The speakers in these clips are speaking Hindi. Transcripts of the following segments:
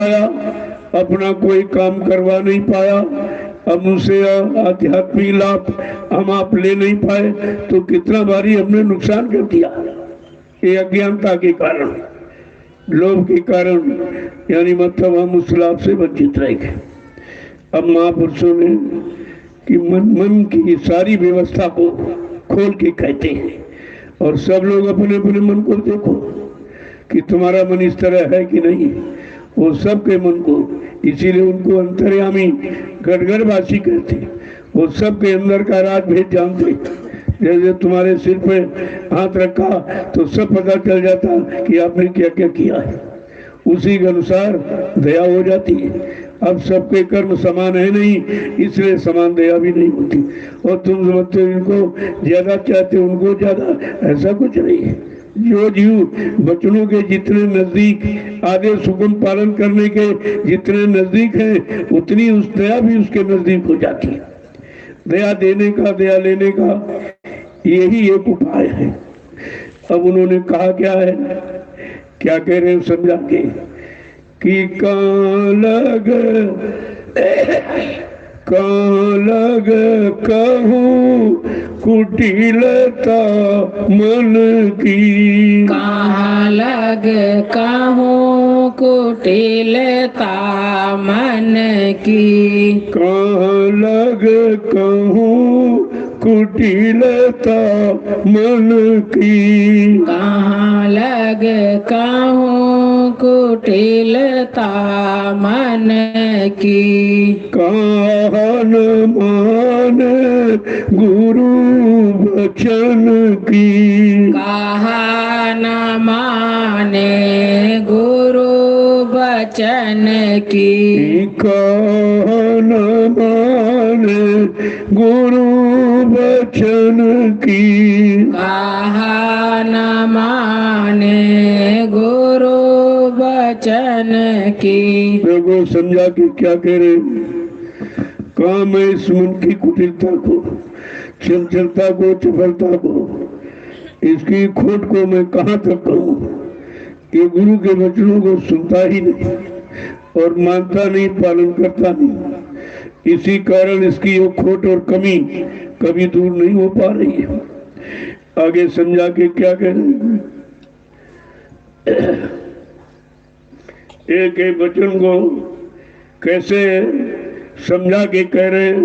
पाया, अपना कोई काम करवा नहीं पाया, अब उनसे आध्यात्मिक लाभ हम आप ले नहीं पाए, तो कितना भारी हमने नुकसान कर दिया। ये अज्ञानता के कारण, लोभ के कारण, यानी मतलब हम उस लाभ से वंचित रह गए। अब महापुरुषों ने कि मन की सारी व्यवस्था को खोल के कहते हैं, और सब लोग अपने अपने मन को देखो कि तुम्हारा मन इस तरह है कि नहीं। वो सबके मन को, इसीलिए उनको अंतर्यामी गढ़गढ़वासी कहते, वो सबके अंदर का राज भेद जानते। जैसे तुम्हारे सिर पे हाथ रखा तो सब पता चल जाता कि आपने क्या क्या किया है, उसी के अनुसार दया हो जाती है। अब सबके कर्म समान है नहीं, इसलिए समान दया भी नहीं होती। और तुम समझते हो इनको ज्यादा चाहते उनको ज्यादा, ऐसा कुछ नहीं है। जो जीव बचनों के जितने नजदीक, आदेश हुक्म पालन करने के जितने नजदीक है, उतनी उस दया भी उसके नजदीक हो जाती है। दया देने का, दया लेने का यही एक उपाय है। अब उन्होंने कहा क्या है, क्या कह रहे हैं समझा के कि कालग कहूँ कुटिलता मन की, कालग कहूँ कुटिलता मन की, कालग कहूँ कुटिलता मन की, कहाँ लग कहूँ कुटिलता मन की, कान मान गुरु वचन की, कहा न माने गुरु वचन की, कान माने गुरु वचन की, कहा न माने गुरु वचन की। देखो समझा कि क्या कह रहे, काम है इस मन की कुटिलता को, चंचलता को, चपलता को, इसकी खोट को मैं कहाँ तक कहूँ। ये गुरु के वचनों को सुनता ही नहीं और मानता नहीं, पालन करता नहीं। इसी कारण इसकी वो खोट और कमी कभी दूर नहीं हो पा रही है। आगे समझा के क्या कह रहे हैं, एक एक वचन को कैसे समझा के कह रहे हैं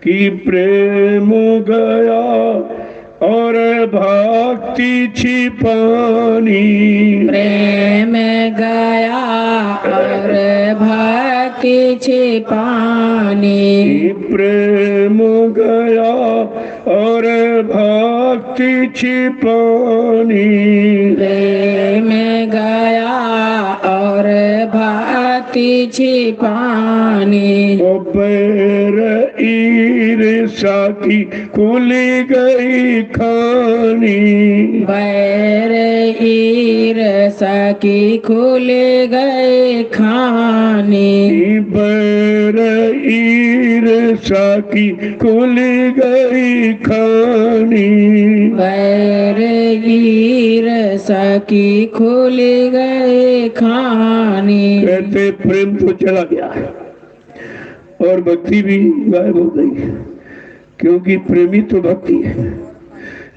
कि प्रेम गया और भक्ति छिपानी, प्रेम गया और भक्ति छिपानी, प्रेम गया और भक्ति छिपानी, प्रेम गया और भक्ति छिपानी, बैर ईर्षा की खुली गई खानी, बैर ईर्षा की खुल गए खानी, बैर ईर्षा की खुल गई खानी, बैर ईर्षा की खुल गए खानी। कहते प्रेम तो चला गया है और भक्ति भी गायब हो गई, क्योंकि प्रेमी तो भक्ति है।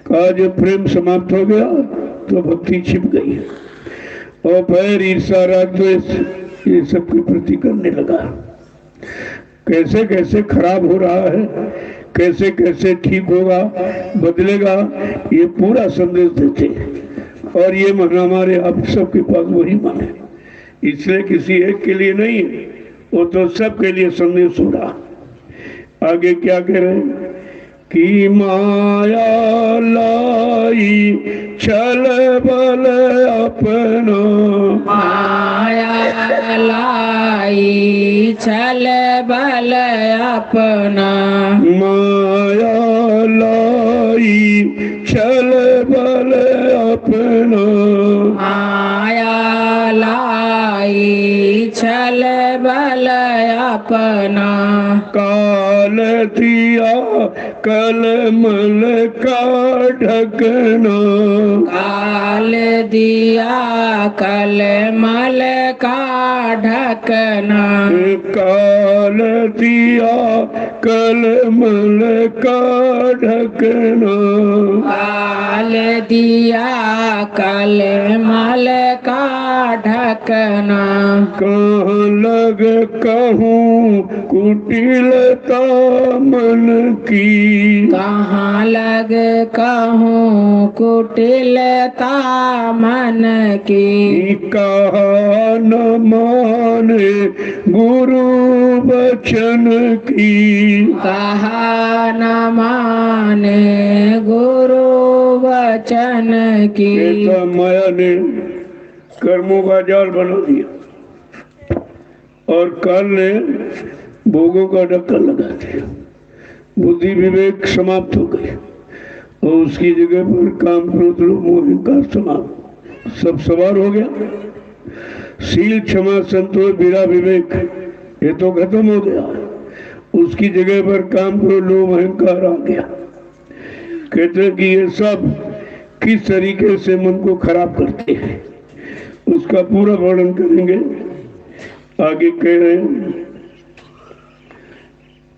कहा जब प्रेम समाप्त हो गया तो भक्ति छिप गई और बैर ईर्षा राग द्वेष ये सब के प्रति करने लगा। कैसे कैसे खराब हो रहा है, कैसे कैसे ठीक होगा, बदलेगा, ये पूरा संदेश देते हैं। और ये मन हमारे आप सबके पास वही मन है, इसलिए किसी एक के लिए नहीं है, वो तो सबके लिए संदेश हो रहा। आगे क्या कह रहे हैं कि माया लाई छल बल अपना, माया लाई छल बल अपना, माया लाई छल बल अपना, माया लाई छल बल अपना काल दिया कलमल का ढकना काल दिया कलमल का ढकना काल दिया कलमल का ढकना काल दिया कलमल का ढकना कहाँ लग कहूँ कुटिलता मन की कहाँ लग कहूँ कुटिलता मन की कहा न माने गुरु वचन की कहा न माने गुरु वचन की ऐसा माया ने कर्मों का जाल बना दिया और काल ने भोगों का ढक्कन लगा दिया। बुद्धि विवेक समाप्त हो गए और उसकी जगह पर काम क्रोध लोभ मोह अहंकार समाप्त सब सवार हो गया। शील क्षमा संतोष वीरा विवेक ये तो खत्म हो गया, उसकी जगह पर काम क्रोध लोभ अहंकार आ गया। कहते हैं कि ये सब किस तरीके से मन को खराब करते हैं उसका पूरा वर्णन करेंगे। आगे कह रहे हैं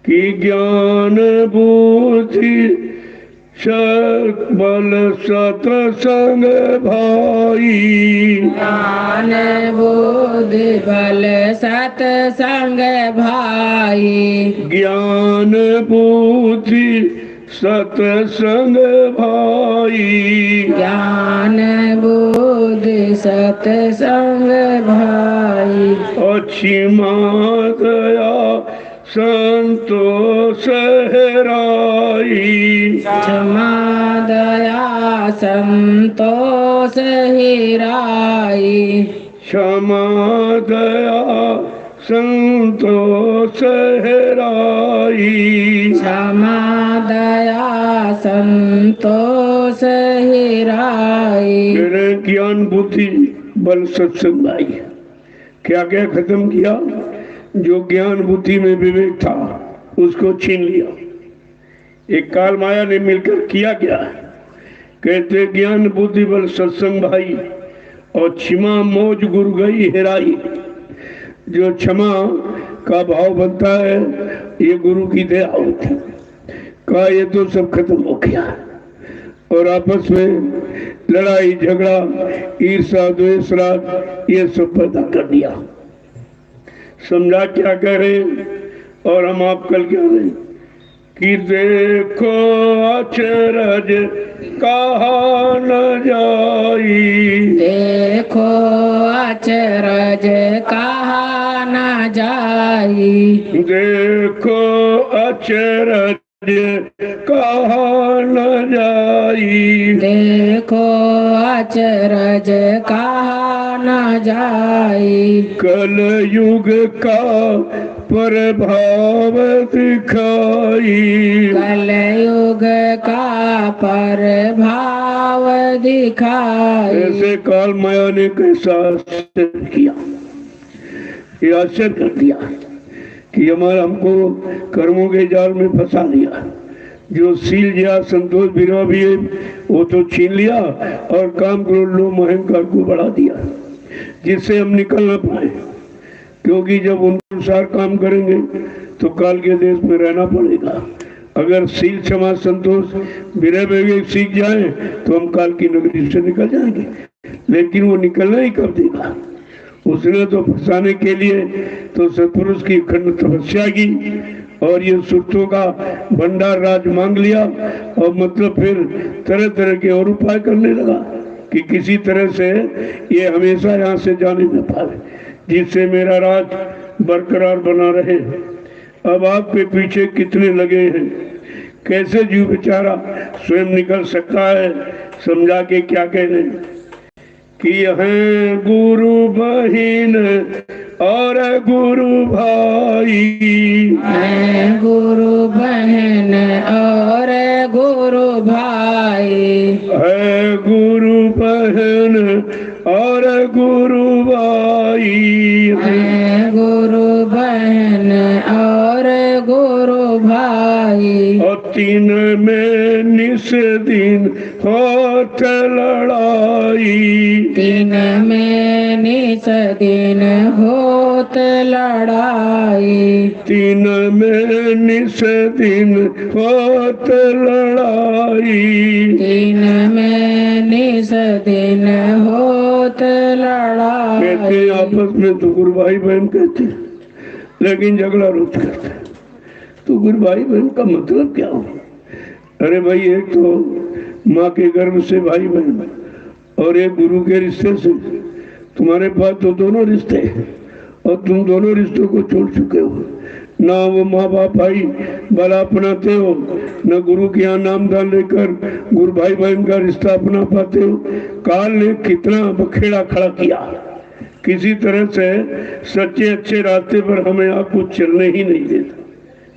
कि ज्ञान बुद्धि बल सत्संग भाई ज्ञान बुद्धि बल सत्संग भाई ज्ञान बुद्धि सत्संग भाई ज्ञान बुद्धि सत्संग भाई क्षमा दया संतोष हेराई क्षमा दया संतोष हिराई क्षमा दया संतोष हेराई क्षमा दया संतोष हिराई ज्ञान बुद्धि बल सत्संग आई। क्या क्या खत्म किया? जो ज्ञान बुद्धि में विवेक था उसको छीन लिया। एक काल माया ने मिलकर किया क्या? कहते ज्ञान बुद्धि बल सत्संग भाई और क्षमा मौज गुरु गई हेराई। जो क्षमा का भाव बनता है ये गुरु की दया होती का, ये तो सब खत्म हो गया और आपस में लड़ाई झगड़ा ईर्ष्या द्वेष राग ये सब पैदा कर दिया। समझा क्या कह रहे और हम आप कल क्या रहे कि देखो अचरज कहा न जाई देखो अचरज कहा न जाई देखो अचरज कहा न जाई देखो अचरज कहा न जाई कल युग का प्रभाव दिखाई कलयुग का प्रभाव दिखाई। ऐसे काल माया ने कैसा आश्चर्य किया, ये आश्चर्य कर दिया कि हमारा हमको कर्मों के जाल में फंसा दिया। जो सील जिया संतोष विरह भी है वो तो छीन लिया और काम क्रोध लोभ अहंकार को बढ़ा दिया जिससे हम निकल ना पाए। क्योंकि जब उनके अनुसार काम करेंगे तो काल के देश में रहना पड़ेगा। अगर सील क्षमा संतोष विरह विवेक सीख जाए तो हम काल की नगरी से निकल जाएंगे, लेकिन वो निकलना ही कब देगा। उसने तो फंसाने के लिए तो सत्पुरुष की अखंड तपस्या की और ये सुरतों का भंडार राज मांग लिया और मतलब फिर तरह तरह के और उपाय करने लगा कि किसी तरह से ये हमेशा यहाँ से जाने न पाए जिससे मेरा राज बरकरार बना रहे। अब आपके पीछे कितने लगे हैं, कैसे जीव बेचारा स्वयं निकल सकता है। समझा के क्या कह रहे हैं कि हैं गुरु बहिन और गुरु भाई हैं गुरु बहन और गुरु भाई है गुरु बहन और गुरु भाई हैं गुरु बहन और गुरु भाई। और तीन में निस दिन होत लड़ाई। तीन में निस दिन होत लड़ाई। तीन में निस दिन होत लड़ाई। तीन में निस दिन होत लड़ाई। कहते आपस में तो गुरु भाई बहन कहते, लेकिन झगड़ा रोज करते। तो गुरु भाई बहन का मतलब क्या हो? अरे भाई, एक तो माँ के गर्भ से भाई बहन और एक गुरु के रिश्ते से। तुम्हारे पास तो दोनों रिश्ते हैं और तुम दोनों रिश्तों को छोड़ चुके हो। ना वो माँ बाप भाई भला अपनाते हो, न गुरु के यहाँ नामदान लेकर गुरु भाई बहन का रिश्ता अपना पाते हो। काल ने कितना बखेड़ा खड़ा किया, किसी तरह से सच्चे अच्छे रास्ते पर हमें आपको चलने ही नहीं देता।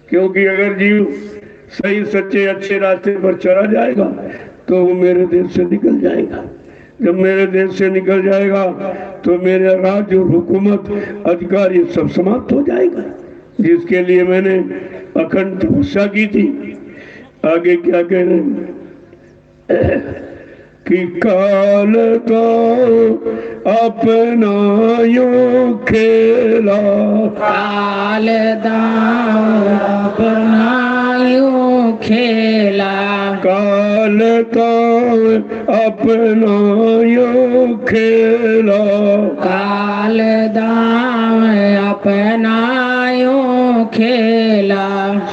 क्योंकि अगर जीव सही सच्चे अच्छे रास्ते पर चला जाएगा तो वो मेरे देश से निकल जाएगा। जब मेरे देश से निकल जाएगा तो मेरा राज और हुकूमत अधिकार ये सब समाप्त हो जाएगा, जिसके लिए मैंने अखंड तपस्या की थी। आगे क्या कह रहे हैं कि काल तो अपना यूं खेला। काल दाव अपना यूं खेला। काल तो अपना यूं खेला। काल दाव अपना यूं खेला।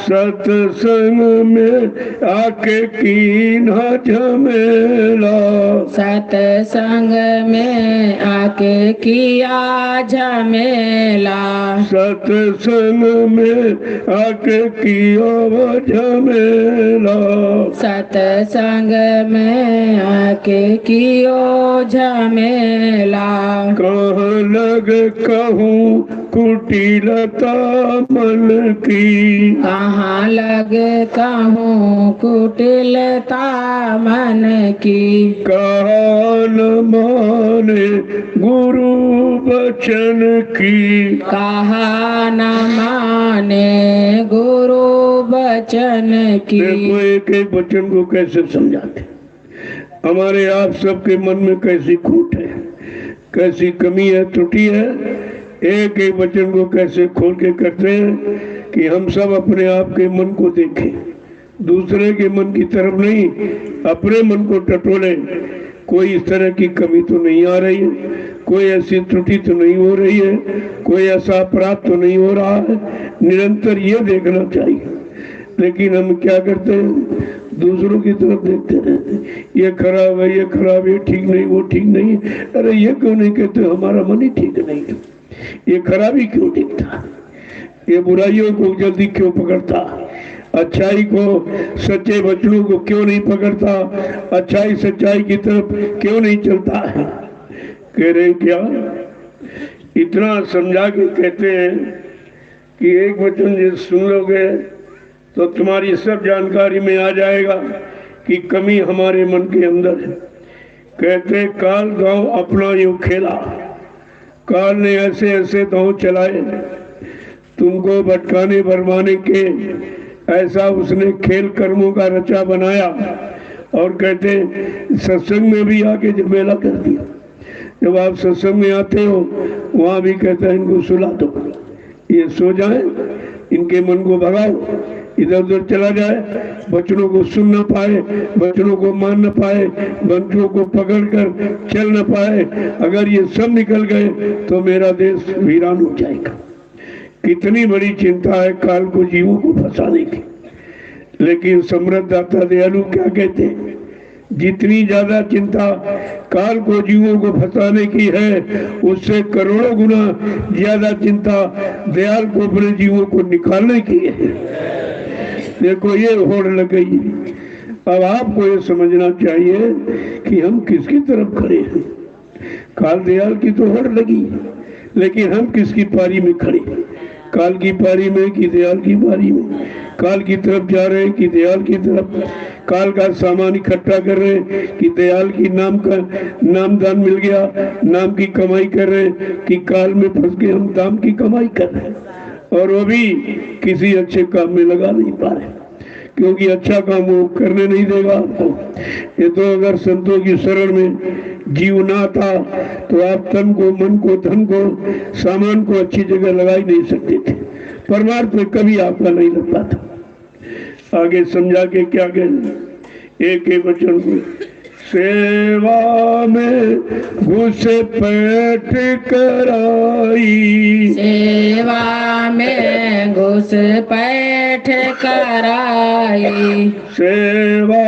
सत्संग में आके कीना झमेला। सत्संग में आके किया झमेला। सत्संग में आके किया झमेला। सत्संग में आके कियो झमेला। कहाँ लग कहूँ कुटिलता मन की। कहाँ लगे कहूँ कुटिलता मन की। कान माने गुरु बचन की। कहा न माने गुरु बचन की। देखो एक एक वचन को कैसे समझाते। हमारे आप सबके मन में कैसी खोट है, कैसी कमी है, त्रुटि है। एक एक वचन को कैसे खोल के करते हैं कि हम सब अपने आप के मन को देखें, दूसरे के मन की तरफ नहीं, अपने मन को टटोले। कोई इस तरह की कमी तो नहीं आ रही है, कोई ऐसी त्रुटि तो नहीं हो रही है, कोई ऐसा अपराध तो नहीं हो रहा है। निरंतर ये देखना चाहिए। लेकिन हम क्या करते हैं, दूसरों की तरफ देखते रहते, ये खराब है, ये खराब, ये ठीक नहीं, वो ठीक नहीं। अरे ये क्यों नहीं कहते हमारा मन ही ठीक नहीं है? ये खराबी क्यों दिखता? ये बुराइयों को जल्दी क्यों पकड़ता? अच्छाई को, सच्चे वचनों को क्यों नहीं पकड़ता? अच्छाई सच्चाई की तरफ क्यों नहीं चलता है? कह रहे क्या? इतना समझा के कहते हैं कि एक वचन जो सुन लोगे तो तुम्हारी सब जानकारी में आ जाएगा कि कमी हमारे मन के अंदर है। कहते काल गांव अपना यूं खेला। काल ने ऐसे ऐसे दांव चलाए तुमको भटकाने भरमाने के, ऐसा उसने खेल कर्मों का रचा बनाया। और कहते सत्संग में भी आके झमेला कर दिया। जब आप सत्संग में आते हो वहां भी कहता है इनको सुला दो, ये सो जाए, इनके मन को भगाओ, इधर उधर चला जाए, बच्चों को सुन न पाए, बच्चों को मान न पाए, बच्चों को पकड़कर चल न पाए। अगर ये सब निकल गए तो मेरा देश वीरान हो जाएगा। कितनी बड़ी चिंता है काल को जीवों को फंसाने की। लेकिन समृद्ध दाता दयालु क्या कहते हैं? जितनी ज्यादा चिंता काल को जीवों को फंसाने की है, उससे करोड़ों गुना ज्यादा चिंता दयाल को अपने जीवों को निकालने की है। देखो ये होड़ लग गई। अब आपको ये समझना चाहिए कि हम किसकी तरफ खड़े हैं। काल दयाल की तो होड़ लगी, लेकिन हम किसकी पारी में खड़े? काल की पारी में कि दयाल की पारी में? काल की तरफ जा रहे हैं कि दयाल की तरफ? काल का सामान इकट्ठा कर रहे हैं कि दयाल की नाम का नामदान मिल गया, नाम की कमाई कर रहे हैं कि काल में फंस के हम दाम की कमाई कर रहे हैं, और वो भी किसी अच्छे काम में लगा नहीं पा रहे, क्योंकि अच्छा काम वो करने नहीं देगा आपको। ये तो अगर संतों की शरण में जीव ना था तो आप तन को, मन को, धन को, सामान को अच्छी जगह लगा ही नहीं सकते थे, परमार्थ में कभी आपका नहीं लगता था। आगे समझा के क्या कहें, एक एक वचन को, सेवा में घुस पैठ कराई, सेवा में घुस पैठ कराई, सेवा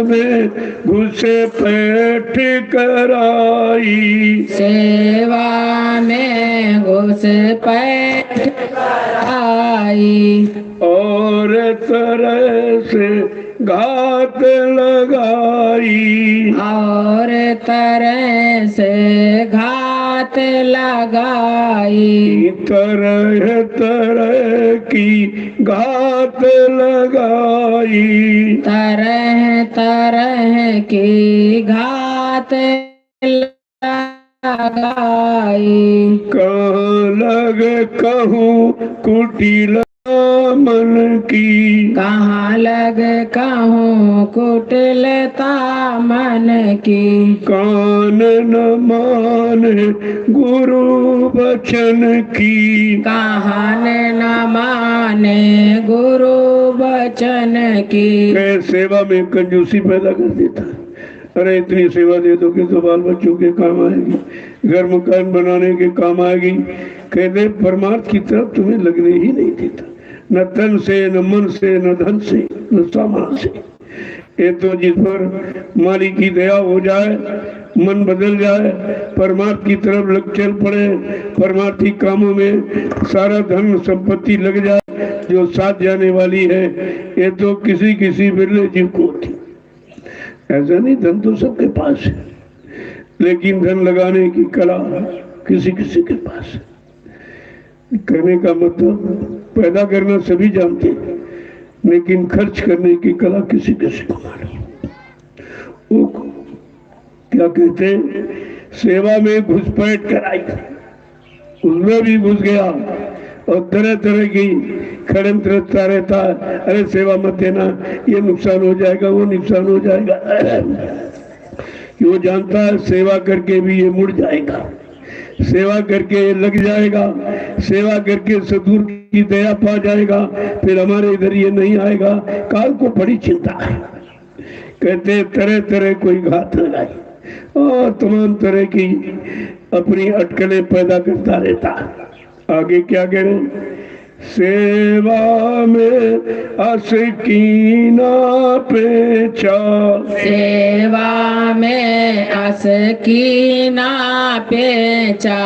में घुस पैठ कराई, सेवा में घुस पैठ कराई, और तरह से घात लगाई, और तरह से घात लगाई, तरह तरह की घात लगाई, तरह तरह की घात लगाई, कहाँ लग कहूँ कुटिल मन की, कहाँ लग कहूँ कुटिलता मन की, कान न माने गुरु वचन की, काहन न माने गुरु वचन की। सेवा में कंजूसी पैदा कर देता है। अरे इतनी सेवा दे दोगे तो बाल बच्चों के काम आएगी, घर मकान बनाने के काम आएगी। कहते परमार्थ की तरफ तुम्हें लगने ही नहीं देता, न तन से, न मन से, न धन से, न सामान से। ये तो जिस पर मालिक की दया हो जाए, मन बदल जाए, परमार्थ की तरफ लग चल पड़े, परमार्थी कामों में सारा धन संपत्ति लग जाए जो साथ जाने वाली है, ये तो किसी किसी बिरले जीव को होती। ऐसा नहीं, धन तो सबके पास है, लेकिन धन लगाने की कला किसी किसी के पास है। करने का मतलब पैदा करना सभी जानते हैं, लेकिन खर्च करने की कला किसी किसी को मालूम। वो क्या कहते हैं, सेवा में घुसपैठ कराई, उसमें भी घुस गया और तरह तरह की षड्यंत्र रचता रहता है। अरे सेवा मत देना, ये नुकसान हो जाएगा, वो नुकसान हो जाएगा। वो जानता है सेवा करके भी ये मुड़ जाएगा, सेवा करके लग जाएगा, सेवा करके सदगुरु की दया पा जाएगा, फिर हमारे इधर ये नहीं आएगा। काल को बड़ी चिंता है। कहते तरह तरह कोई घात लगाई और तमाम तरह की अपनी अटकलें पैदा करता रहता। आगे क्या कह रहे, सेवा में असकीना पेचा, सेवा में असकीना पेचा,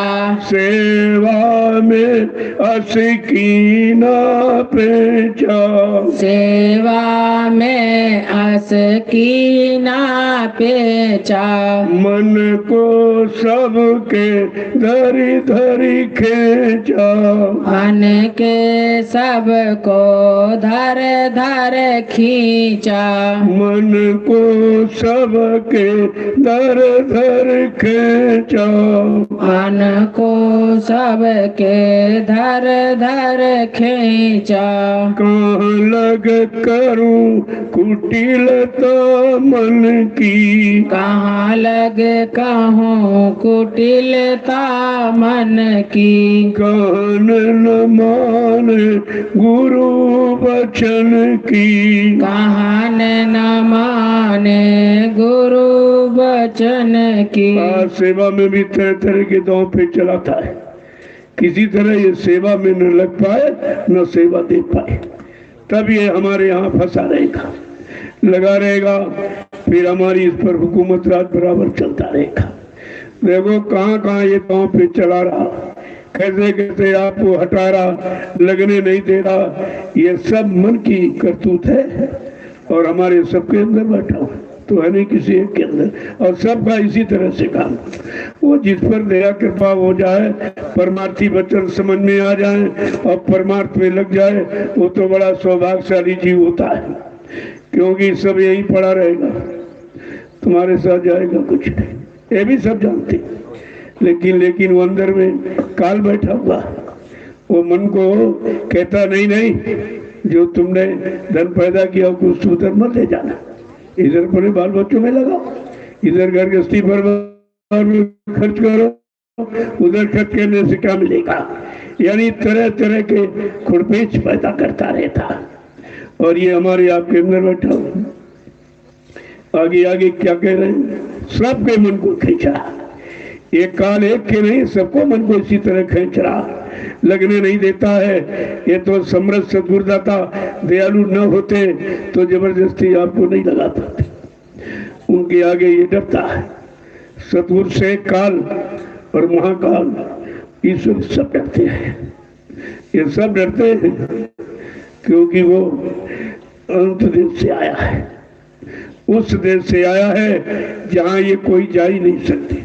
सेवा में असकीना पेचा, सेवा में असकीना पेचा, मन को सबके धरी धरी खेचा, मन के सबको धर धर खींचा, मन को सबके धर धर खेचा, मन को सबके धर धर खींचा, कहाँ लग करूं कुटिलता मन की, कहाँ लग कहूँ कुटिलता मन की, कान न माने गुरु वचन की, काहन न माने गुरु वचन की। आज सेवा में भी तरह तरह के दांव पे चलाता है, किसी तरह ये सेवा में न लग पाए न सेवा दे पाए, तब ये हमारे यहाँ फंसा रहेगा, लगा रहेगा, फिर हमारी इस पर हुकूमत रात बराबर चलता रहेगा। देखो कहाँ कहाँ ये दांव पे चला रहा, कैसे कैसे आपको हटा रहा, लगने नहीं दे रहा। ये सब मन की करतूत है और हमारे सबके अंदर बैठा हुआ तो है नहीं किसी एक के अंदर, और सबका इसी तरह से काम। वो जिस पर दया कृपा हो जाए, परमार्थी वचन समझ में आ जाए और परमार्थ में लग जाए, वो तो बड़ा सौभाग्यशाली जीव होता है। क्योंकि सब यही पड़ा रहेगा, तुम्हारे साथ जाएगा कुछ नहीं, ये भी सब जानते। लेकिन वो अंदर में काल बैठा हुआ, वो मन को कहता नहीं नहीं, जो तुमने धन पैदा किया कुछ उधर मत ले जाना, इधर अपने बाल बच्चों में लगाओ, इधर घर गृहस्थी पर खर्च करो, उधर खर्च करने से क्या मिलेगा। यानी तरह तरह के खुरपेच पैदा करता रहता। और ये हमारे आपके अंदर बैठा हुआ। आगे आगे क्या कह रहे हैं, सबके मन को खींचा, एक काल एक के नहीं, सबको मन को इसी तरह खींच रहा, लगने नहीं देता है। ये तो समृद्ध सद्गुरुदाता दयालु न होते तो जबरदस्ती आपको नहीं लगा पाते, उनके आगे ये डरता है। सद्गुरु से काल और महाकाल ईश्वर सब डरते हैं, ये सब डरते हैं क्योंकि वो अनंत देश से आया है, उस देश से आया है जहां ये कोई जा ही नहीं सकती,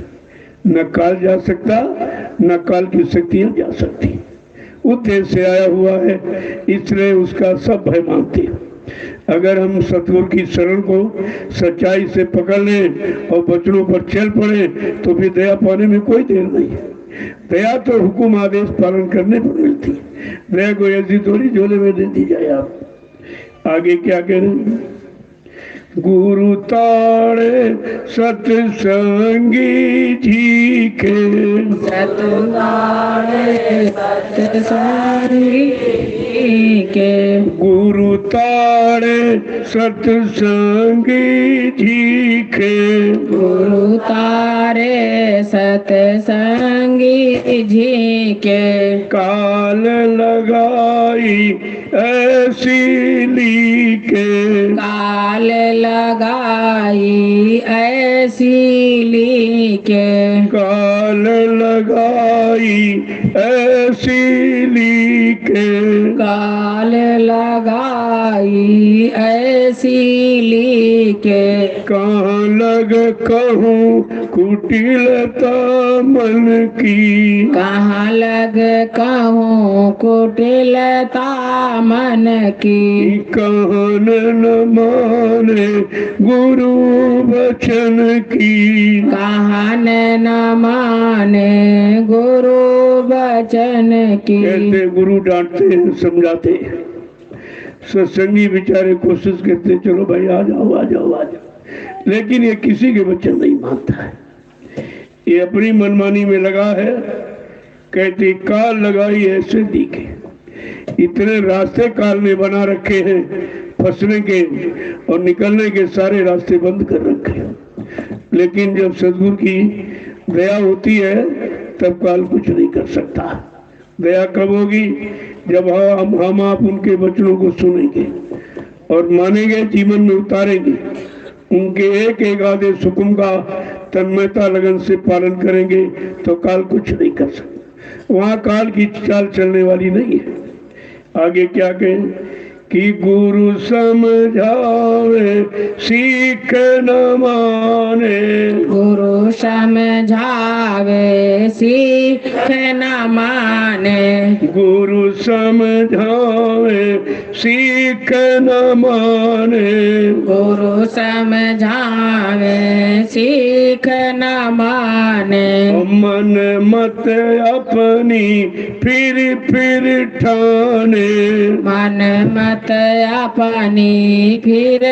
न काल जा सकता न काल की शक्तियां जा सकती, उस देश से आया हुआ है, इसलिए उसका सब भय मानते। अगर हम सतगुरु की शरण को सच्चाई से पकड़ लें और वचनों पर चल पड़े तो फिर दया पाने में कोई देर नहीं है। दया तो हुकुम आदेश पालन करने पर मिलती है, दया को ऐसी थोड़ी झोले में दे दी जाए। आप आगे क्या कह रहे हैं, गुरु ताड़े सत्संगी जी के, सतुतारे सत्संगी के, गुरु ताड़े सत्संगी जी के, गुरु तारे सत्संगी जी के, काल लगाई ऐसी ली के, काल लगाई ऐसी ली के, काल लगाई ऐसी ली के, काल लगाई ऐसी ली के, कहाँ लग कहूँ कुटिलता मन की, कहाँ लग कहूँ कुटिलता मन की, कहन न माने गुरु वचन की, कहन न माने गुरु वचन की। कहते गुरु डांटते हैं, समझाते हैं, सत्संगी बेचारे कोशिश करते चलो भाई आ जाओ आ जाओ आ जाओ, लेकिन ये किसी के वचन नहीं मानता है, ये अपनी मनमानी में लगा है। कहते काल लगाई ऐसे दिखे, इतने रास्ते काल ने बना रखे हैं, फंसने के और निकलने के सारे रास्ते बंद कर रखे हैं। लेकिन जब सद्गुरु की दया होती है तब काल कुछ नहीं कर सकता। दया कब होगी, जब हम आप उनके वचनों को सुनेंगे और मानेंगे, जीवन में उतारेंगे, उनके एक एक आदेश हुक्म का तन्मयता लगन से पालन करेंगे तो काल कुछ नहीं कर सकता। वहां काल की चाल चलने वाली नहीं है। आगे क्या कहें कि गुरु समझावे सीख न माने, गुरु समझावे सीख न माने, गुरु समझावे सीख न माने, गुरु समझावे सीख न माने, मन मत अपनी फिर ठाने, मन मत अपनी फिर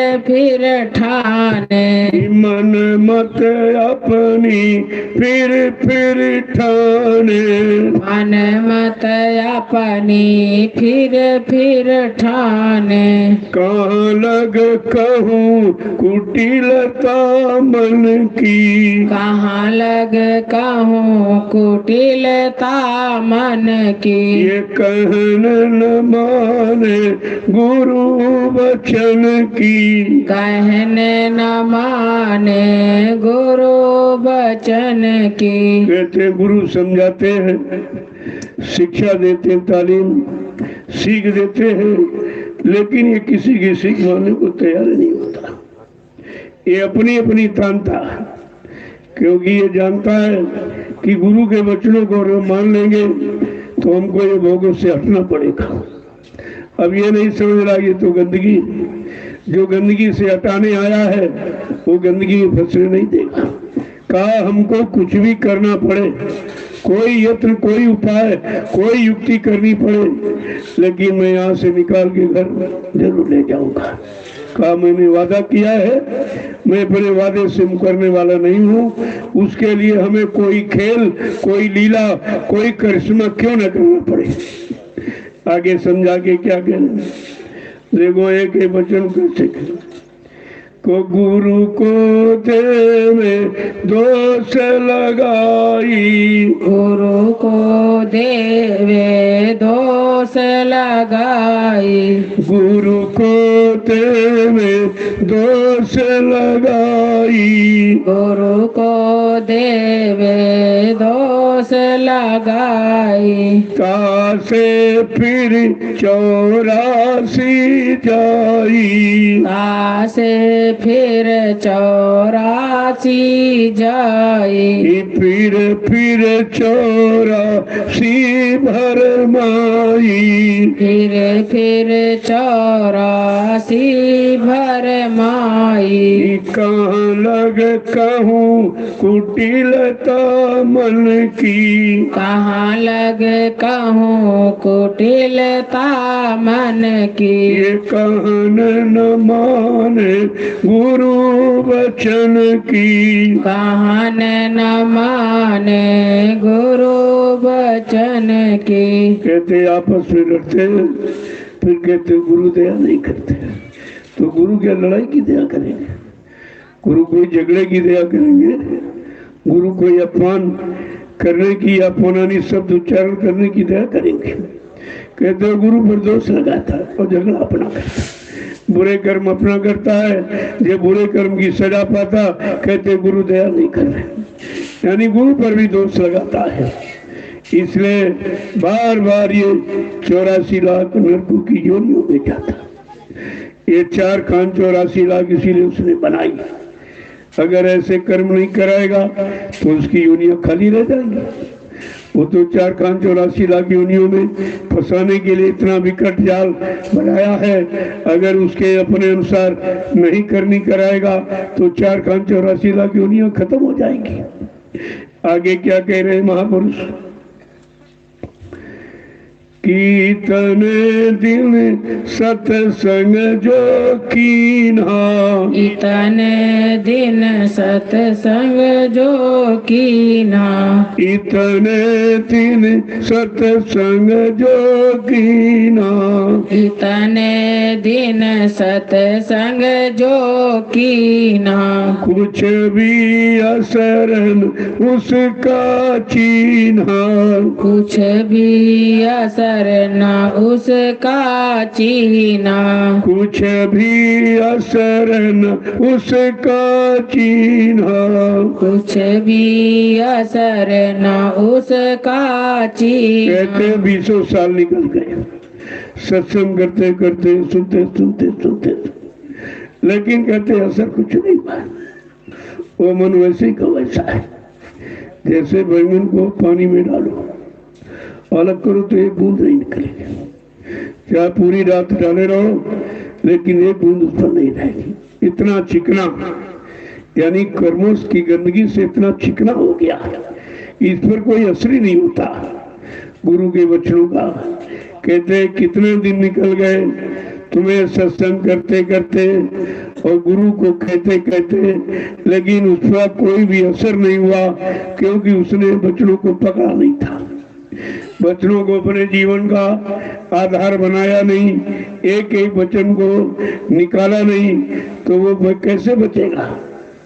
ठाने, मन मत अपनी फिर ठाने, मन मत अपनी फिर ठाने, कहाँ लग कहूँ कुटिलता मन की, कहाँ लग कहूँ कुटिलता मन की, ये कहन न माने गुरु वचन की, कहने न माने गुरु वचन की। कहते गुरु समझाते हैं, शिक्षा देते हैं, तालीम सीख देते हैं, लेकिन ये किसी की सीख मानने को तैयार नहीं होता। ये अपनी अपनी तानता, क्योंकि ये जानता है कि गुरु के वचनों को मान लेंगे तो हमको ये भोगों से हटना पड़ेगा। अब ये नहीं समझ रहा ये तो गंदगी, जो गंदगी से हटाने आया है वो गंदगी में फंसने नहीं देगा। कहा हमको कुछ भी करना पड़े, कोई यत्न, कोई उपाय, कोई युक्ति करनी पड़े, लेकिन मैं यहाँ से निकाल के घर जरूर ले जाऊंगा। कहा मैंने वादा किया है, मैं अपने वादे से मुकरने वाला नहीं हूँ। उसके लिए हमें कोई खेल, कोई लीला, कोई करिश्मा क्यों न करना पड़े। आगे समझा के क्या कहना, देखो एक वचन कैसे को गुरु को देवे दोष लगाई, गुरु को देवे दोष लगाई, गुरु को देवे दोष लगाई, गुरु को देवे दोष लगाई, कासे फिर 84 जाई, कासे फिर 84 जाई, फिर 84 भरमाई, फिर 84 भरमाई, कहाँ लग कहूँ कुटिलता मन की, कहाँ लग कहूँ कुटिलता मन की, ये कहन न माने गुरु वचन की, कहन न माने गुरु वचन की। कहते आपस में लड़ते, फिर कहते गुरु दया नहीं करते। तो गुरु क्या लड़ाई की दया करेंगे, गुरु कोई झगड़े की दया करेंगे, गुरु कोई अपमान करने की या अपमानी शब्द उच्चारण करने की दया करेंगे। कहते गुरु पर दोष लगाता और झगड़ा अपना करता, बुरे कर्म अपना करता है, जो बुरे कर्म की सजा पाता, कहते गुरु दया नहीं कर रहे, यानी गुरु पर भी दोष लगाता है। इसलिए बार बार ये 84 लाख नरकों की योनियों में जाता। ये 4 खान 84 लाख इसीलिए उसने बनाई। अगर ऐसे कर्म नहीं कराएगा तो उसकी योनियां खाली रह जाएंगी। वो तो 4 खान 84 लाख योनियों में फंसाने के लिए इतना विकट जाल बनाया है। अगर उसके अपने अनुसार नहीं करनी कराएगा तो 4 खान 84 लाख योनियां खत्म हो जाएंगी। आगे क्या कह रहे हैं महापुरुष, कीर्तन दिन सत्संग जो कीन्हा, इतने दिन सत्संग जो कीन्हा, इतने दिन सत्संग जो कीन्हा, इतने दिन सत्संग जो कीन्हा, कुछ भी असर उसका चीन्हा, कुछ भी असर न उसका चीना, कुछ भी असर न उसका चीन्हा, कुछ भी असर न उसका चीना। कहते 20 साल निकल गए सत्संग करते करते, सुनते सुनते सुनते, लेकिन कहते असर कुछ नहीं हुआ। वो मन वैसे का वैसा है, जैसे बैंगन को पानी में डालो, अलग करो तो एक बूंद नहीं निकलेगी। चाहे पूरी रात डाले रहो लेकिन एक बूंद उस पर नहीं रहेगी। इतना चिकना, यानी कर्मों की गंदगी से इतना चिकना हो गया, इस पर कोई असर ही नहीं होता गुरु के वचनों का। कहते कितने दिन निकल गए तुम्हें सत्संग करते करते और गुरु को कहते कहते, लेकिन उस पर कोई भी असर नहीं हुआ, क्योंकि उसने वचनों को पकड़ा नहीं था, वचनों को अपने जीवन का आधार बनाया नहीं, एक एक वचन को निकाला नहीं, तो वो कैसे बचेगा,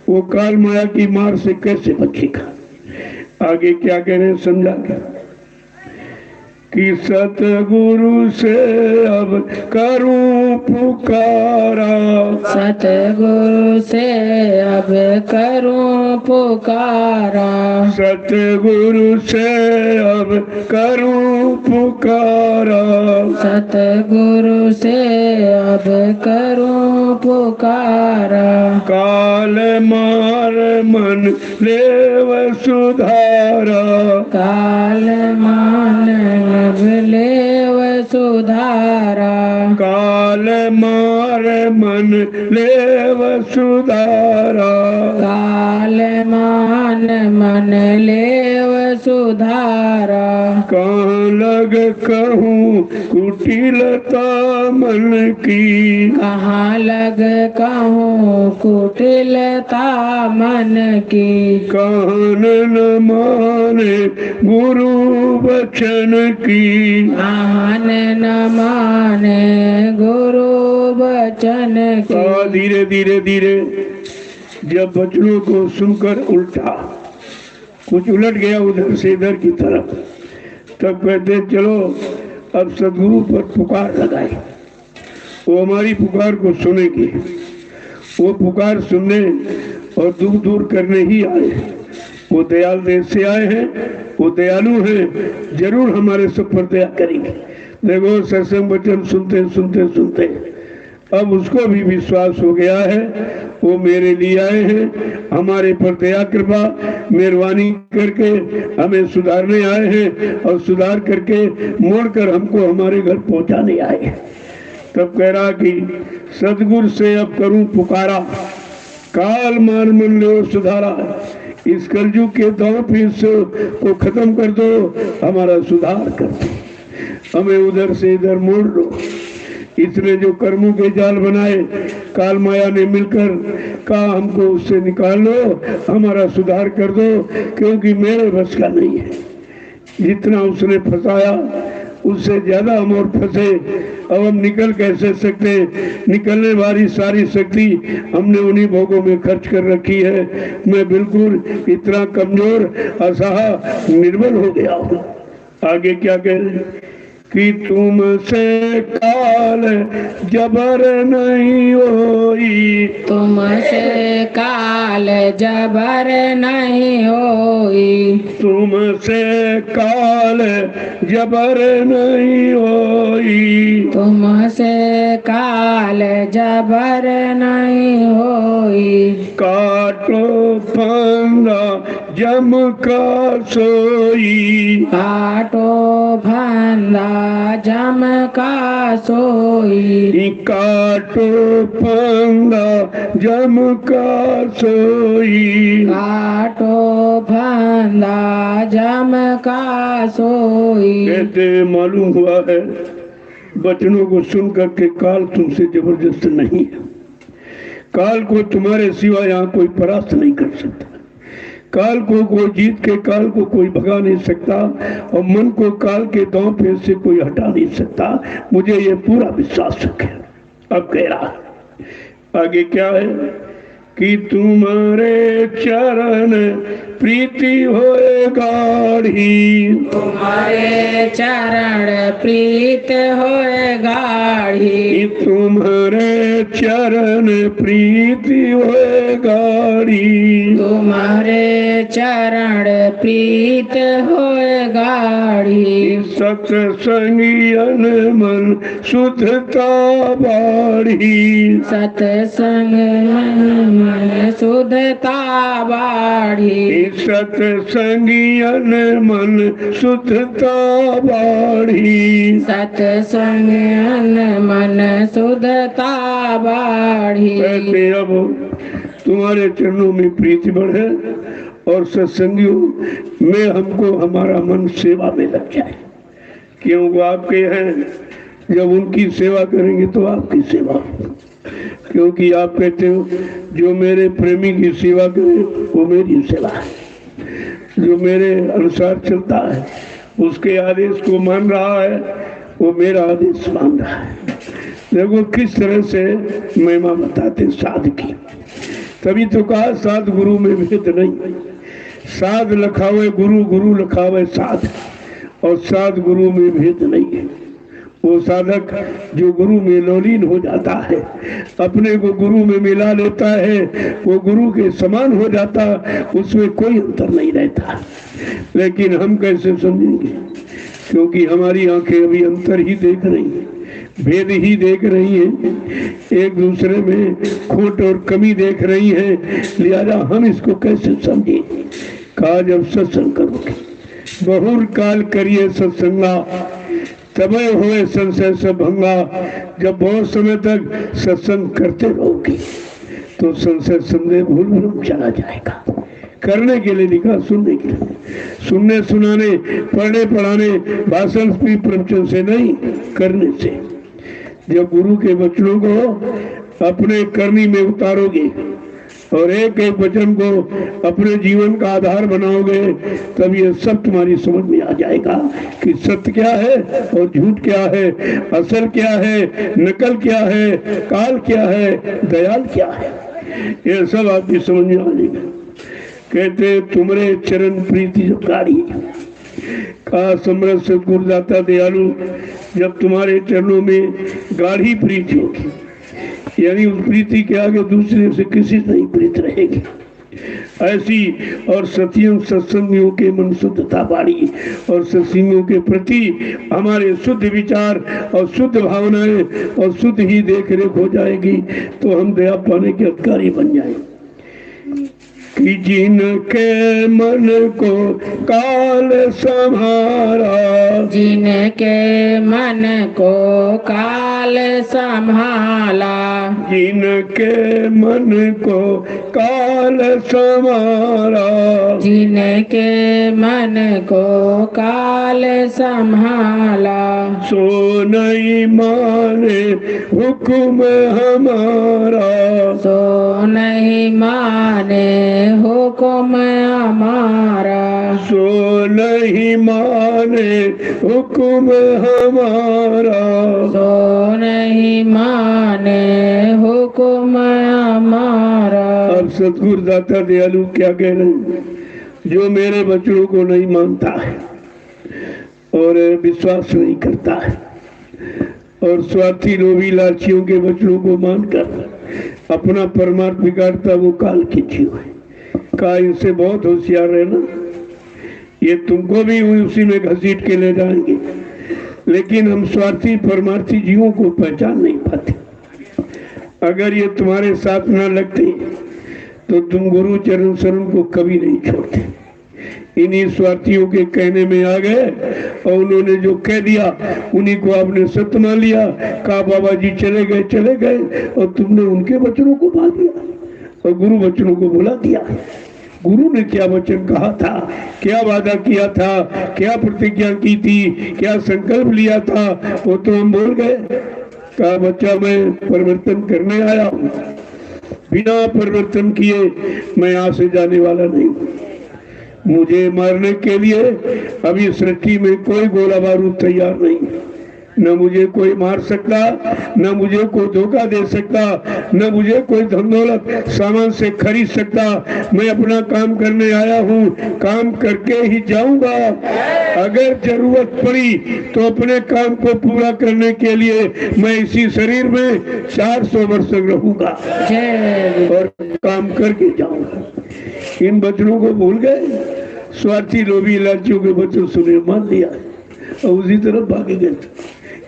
वो काल माया की मार से कैसे बचेगा। आगे क्या कह रहे हैं समझा क्या, कि सतगुरु से अब करूं पुकारा, सतगुरु से अब करूं पुकारा, सतगुरु से अब करूं पुकारा, सतगुरु से अब करूं पुकारा, काल मार मन लेव सुधारा, काल मान लेव सुधारा। काल मार मन लेव सुधारा। काल मान मन लेव सुधारा। कहाँ लग कहूँ कुटिलता मन की। कहाँ लग कहूँ कुटिलता मन की। कान न माने गुरु वचन की। कान न माने गुरु वचन की। धीरे धीरे धीरे जब बचनों को सुनकर उल्टा कुछ उलट गया उधर से इधर की तरफ, तब कहते चलो अब सदगुरु पर पुकार लगाए, वो हमारी पुकार को सुनेंगे। वो पुकार सुनने और दूर दूर करने ही आए। वो दयाल देश से आए हैं, वो दयालु हैं, जरूर हमारे सब पर दया करेंगे। देखो सत्संग वचन सुनते सुनते सुनते अब उसको भी विश्वास हो गया है, वो मेरे लिए आए हैं, हमारे पर दया कृपा मेहरबानी करके हमें सुधारने आए हैं और सुधार करके मोड़कर हमको हमारे घर पहुंचाने आए हैं। तब कह रहा कि सदगुरु से अब करूं पुकारा, काल मान मन लो सुधारा। इस कलयुग के दांव पीस को खत्म कर दो, हमारा सुधार कर दो, हमें उधर से इधर मोड़ दो। इसने जो कर्मों के जाल बनाए काल माया ने मिलकर कहा हमको उससे निकाल लो, हमारा सुधार कर दो, क्योंकि मेरे बस का नहीं है। जितना उसने फंसाया उससे ज्यादा हम और फंसे। अब हम निकल कैसे सकते? निकलने वाली सारी शक्ति हमने उन्हीं भोगों में खर्च कर रखी है। मैं बिल्कुल इतना कमजोर असहाय निर्बल हो गया हूँ। आगे क्या कह रहे कि तुमसे काल जबर नहीं होई। तुमसे काल जबर नहीं होई। तुमसे काल जबर नहीं होई। तुमसे काल जबर नहीं होई। काटो फंदा जम का सोई। काटो फंदा जम का सोई। काटो फंदा जम का सोई। काटो फंदा जम का सोई। कहते मालूम हुआ है वचनों को सुनकर के काल तुमसे जबरदस्त नहीं है। काल को तुम्हारे सिवा यहाँ कोई परास्त नहीं कर सकता। काल को कोई जीत के काल को कोई भगा नहीं सकता और मन को काल के दांव पे से कोई हटा नहीं सकता। मुझे ये पूरा विश्वास है। अब कह रहा आगे क्या है कि तुम्हारे चरण प्रीति होए गाढ़ी। तुम्हारे चरण प्रीत होए गाढ़ी। तुम्हारे चरण प्रीति होए गाढ़ी। तुम्हारे चरण प्रीत होए गाढ़ी। सत्संगियन मन शुद्धता बाढ़ी। सत्संग मन शुद्धता बाढ़ी। सत्संगियन मन शुद्धता बाढ़ी। सत्संगियन मन शुद्धता बाढ़ी। कहते अब तुम्हारे चरणों में प्रीति बढ़े और सत्संगियों में हमको हमारा मन सेवा में लग जाए। क्यों वो आपके हैं, जब उनकी सेवा करेंगे तो आपकी सेवा। क्योंकि आप कहते हो जो मेरे प्रेमी की सेवा करे वो मेरी सेवा है, जो मेरे अनुसार चलता है उसके आदेश को मान रहा है वो मेरा आदेश मान रहा है। देखो किस तरह से महिमा बताते साध की। तभी तो कहा साध गुरु में भेद नहीं। साध लखावे गुरु, गुरु लखावे साध, और साध गुरु में भेद नहीं है। वो साधक जो गुरु में लोलीन हो जाता है, अपने को गुरु में मिला लेता है, वो गुरु के समान हो जाता, उसमें कोई अंतर नहीं रहता। लेकिन हम कैसे समझेंगे? क्योंकि हमारी आंखें अभी अंतर ही देख रही हैं, भेद ही देख रही हैं, एक दूसरे में खोट और कमी देख रही हैं। लिहाजा हम इसको कैसे समझें? कहा जब सत्संग करोगे बहुर काल करिए सत्संगा, तबे हुए संशय से भंगा। जब बहुत समय तक सत्संग करते रहोगे तो संशय संदेह भूल भूल चला जाएगा। करने के लिए लिखा, सुनने के लिए, सुनने सुनाने पढ़ने पढ़ाने भाषण भी प्रवचन से नहीं, करने से। जब गुरु के वचनों को अपने करनी में उतारोगे और एक एक वचन को अपने जीवन का आधार बनाओगे तब ये सब तुम्हारी समझ में आ जाएगा कि सत्य क्या है और झूठ क्या है, असल क्या है, नकल क्या है, काल क्या है, दयाल क्या है। ये सब आपकी समझ में आ जाएगा। कहते तुम्हारे चरण प्रीति जो गाड़ी का समृद्ध सदगुरुदाता दयालु, जब तुम्हारे चरणों में गाढ़ी प्रीति होगी, यानी उस प्रीति के आगे दूसरे से किसी से नहीं प्रीत रहेगी, ऐसी और सतियों सत्संगियों के मन शुद्धता बाड़ी और सत्संगियों के प्रति हमारे शुद्ध विचार और शुद्ध भावनाएं और शुद्ध ही देख रेख हो जाएगी तो हम दया पाने के अधिकारी बन जाएंगे। कि जिनके मन को काल संहारा, जिनके मन को काल संभाला, जिनके मन को काल संहारा, जिनके मन को काल संभाला, सो नहीं माने हुक्म हमारा, सो नहीं माने हुक्म हमारा, सो नहीं माने हुक्म हमारा, सो नहीं माने हुक्म हमारा। अब सतगुरु दाता दयालु क्या कह रहे हैं? जो मेरे वचनों को नहीं मानता है और विश्वास नहीं करता है और स्वार्थी लोभी लालचियों के वचनों को मानकर अपना परमार्थ बिगाड़ता, वो काल की जीव है। का इनसे बहुत होशियार रहना, ये तुमको भी उसी में घसीट के ले जाएंगे। लेकिन हम स्वार्थी परमार्थी जीवों को पहचान नहीं पाते। अगर ये तुम्हारे साथ ना लगते तो तुम गुरु चरण शरण को कभी नहीं छोड़ते। इन्हीं स्वार्थियों के कहने में आ गए और उन्होंने जो कह दिया उन्हीं को आपने सत्य मान लिया। कहा बाबा जी चले गए और तुमने उनके वचनों को मान दिया और गुरु वचनों को भुला दिया। गुरु ने क्या वचन कहा था, क्या वादा किया था, क्या प्रतिज्ञा की थी, क्या संकल्प लिया था, वो तो हम भूल गए। कहा बच्चा मैं परिवर्तन करने आया हूँ, बिना परिवर्तन किए मैं यहाँ से जाने वाला नहीं हूँ। मुझे मारने के लिए अभी सृष्टि में कोई गोला बारूद तैयार नहीं, न मुझे कोई मार सकता, न मुझे कोई धोखा दे सकता, न मुझे कोई धन दौलत सामान से खरीद सकता। मैं अपना काम करने आया हूँ, काम करके ही जाऊंगा। अगर जरूरत पड़ी तो अपने काम को पूरा करने के लिए मैं इसी शरीर में 400 वर्ष रहूंगा और काम करके जाऊंगा। इन वचनों को भूल गए, स्वार्थी लोभी लालचियों के वचन सुने, मान लिया और उसी तरफ भागे गए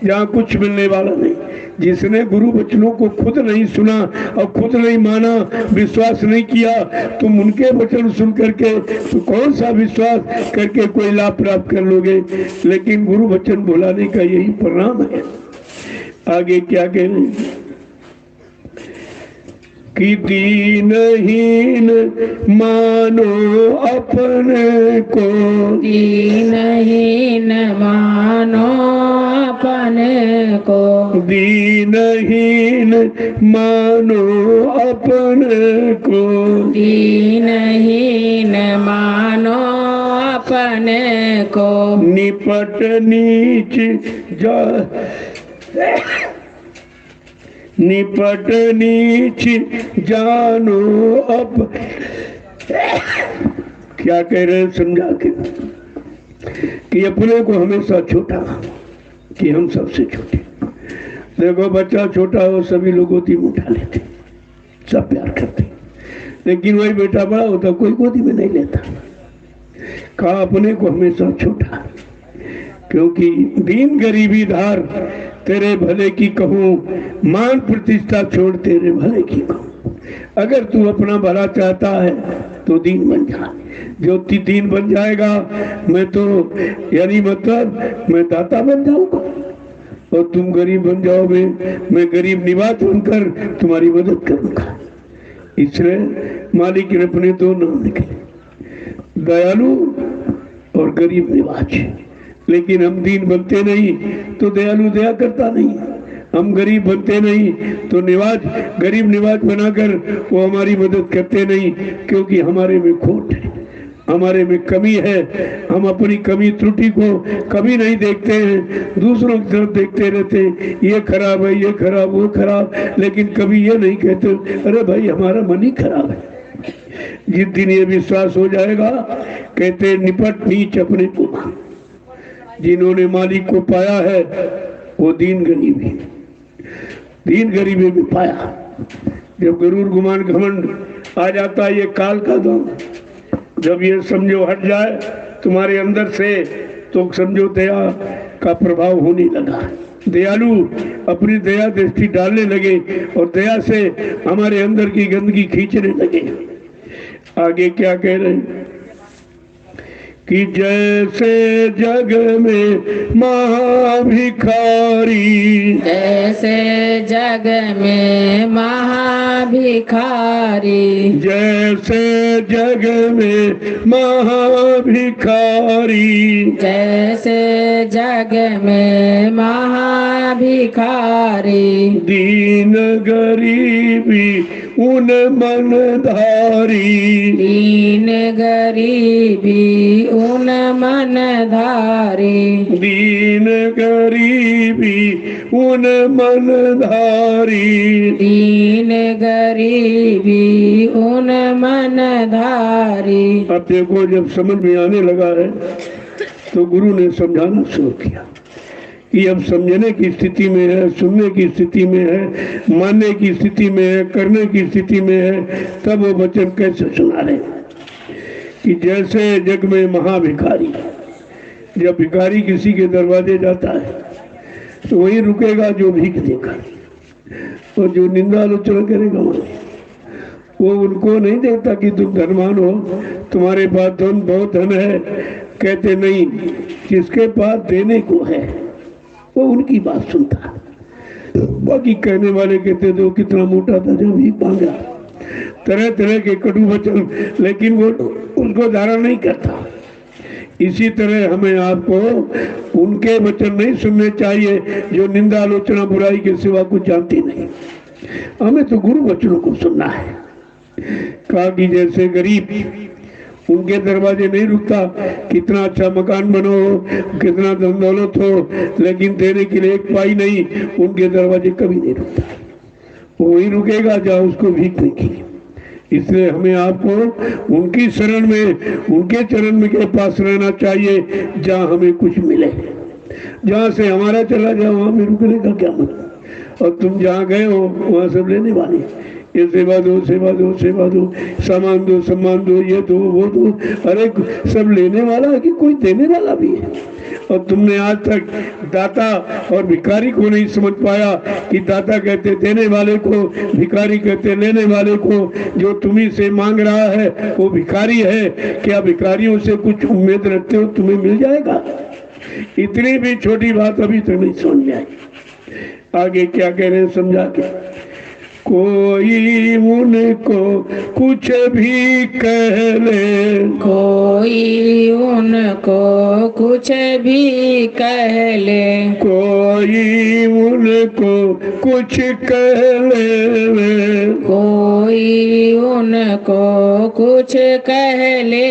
जहाँ कुछ मिलने वाला नहीं। जिसने गुरु वचनों को खुद नहीं सुना और खुद नहीं माना, विश्वास नहीं किया, तुम उनके वचन सुन करके तो कौन सा विश्वास करके कोई लाभ प्राप्त कर लोगे। लेकिन गुरु वचन भुलाने का यही परिणाम है। आगे क्या कह रहे हैं कि दीनहीन मानो अपने को, दीनहीन मानो अपने को, दीनहीन मानो अपने को, दीनहीन मानो अपने को, निपट नीच जा निपट नीच जानो अब। क्या कह रहे हैं समझा के कि अपने को हमेशा छोटा, कि हम सबसे छोटे। देखो बच्चा छोटा हो सभी लोग गोदी में उठा लेते, सब प्यार करते, लेकिन वही बेटा बड़ा होता कोई गोदी में नहीं लेता। कहा अपने को हमेशा छोटा, क्योंकि दीन गरीबी धार तेरे भले की कहूँ, मान प्रतिष्ठा छोड़ तेरे भले की कहूँ। अगर तू अपना भला चाहता है तो दीन बन जा। जो दीन बन जाएगा मैं तो यानी मतलब मैं दाता बन जाऊंगा और तुम गरीब बन जाओगे, मैं गरीब निवाज बनकर तुम्हारी मदद करूंगा। इसलिए मालिक ने अपने दो नाम लिखे, दयालु और गरीब निवाज। लेकिन हम दीन बनते नहीं तो दयालु दया करता नहीं, हम गरीब बनते नहीं तो निवाज गरीब निवाज बनाकर वो हमारी मदद करते नहीं, क्योंकि हमारे में खोट है, हमारे में कमी है। हम अपनी कमी त्रुटि को कभी नहीं देखते हैं, दूसरों की तरफ देखते रहते हैं, ये खराब है, ये खराब, वो खराब, लेकिन कभी ये नहीं कहते अरे भाई हमारा मन ही खराब है। जिस दिन ये विश्वास हो जाएगा, कहते निपट नीच अपने को। जिन्होंने मालिक को पाया है वो दीन गरीबी, दीन गरीबी में पाया। जब गरूर गुमान घमंड आ जाता है, ये काल का दम, जब ये समझो हट जाए तुम्हारे अंदर से, तो समझो दया का प्रभाव होने लगा। दयालु अपनी दया दृष्टि डालने लगे और दया से हमारे अंदर की गंदगी खींचने लगे। आगे क्या कह रहे हैं कि जैसे जग में महाभिखारी, जैसे जग में महाभिखारी, जैसे जग में महाभिखारी, जैसे जग में महाभिखारी, दीन गरीबी उन मन धारी, दीन गरीबी उन मन धारी, दीन गरीबी उन मन धारी, दीन गरीबी उन मन धारी। अब देखो जब समझ में आने लगा है तो गुरु ने समझाना शुरू किया कि अब समझने की स्थिति में है, सुनने की स्थिति में है, मानने की स्थिति में है, करने की स्थिति में है, तब वो वचन कैसे सुना रहे कि जैसे जग में महाभिखारी, जब भिखारी किसी के दरवाजे जाता है तो वही रुकेगा जो भीख देगा, और जो निंदा आलोचना करेगा वो उनको नहीं देखता कि तुम धनवान हो, तुम्हारे पास धन बहुत धन है, कहते नहीं, जिसके पास देने को है वो उनकी बात सुनता। बाकी कहने वाले कहते थे वो कितना मोटा था जो भीख मांगा, तरह तरह के कटु वचन, लेकिन वो उनको धारण नहीं करता। इसी तरह हमें आपको उनके वचन नहीं सुनने चाहिए जो निंदा आलोचना बुराई के सिवा कुछ जानती नहीं। हमें तो गुरु वचनों को सुनना है। कहा कि जैसे गरीब उनके दरवाजे नहीं रुकता, कितना अच्छा मकान बनो, कितना धन दौलत हो, लेकिन देने के लिए एक पाई नहीं, उनके दरवाजे कभी नहीं रुकता, वो वही रुकेगा जहाँ उसको भीख नहीं। इसलिए हमें आपको उनकी शरण में, उनके चरण में के पास रहना चाहिए जहाँ हमें कुछ मिले। जहाँ से हमारा चला जाए वहाँ में रुकने का क्या मतलब। और तुम जहाँ गए हो वहाँ सब लेने वाले, ये सेवा दो, सेवा दो, सेवा दो, सामान दो, सम्मान दो, ये दो, वो दो, अरे सब लेने वाला है कि कोई देने वाला भी है। और तुमने आज तक दाता और भिखारी को नहीं समझ पाया कि दाता कहते देने वाले को, भिखारी कहते लेने वाले को। जो तुम्ही से मांग रहा है वो भिखारी है, क्या भिखारियों से कुछ उम्मीद रखते हो तुम्हें मिल जाएगा? इतनी भी छोटी बात अभी तक नहीं समझ में आई। आगे क्या कह रहे हैं समझा के, कोई उनको कुछ भी कह ले, कोई उनको कुछ भी कह ले, कोई उनको कुछ कह ले, कोई उनको कुछ कह ले,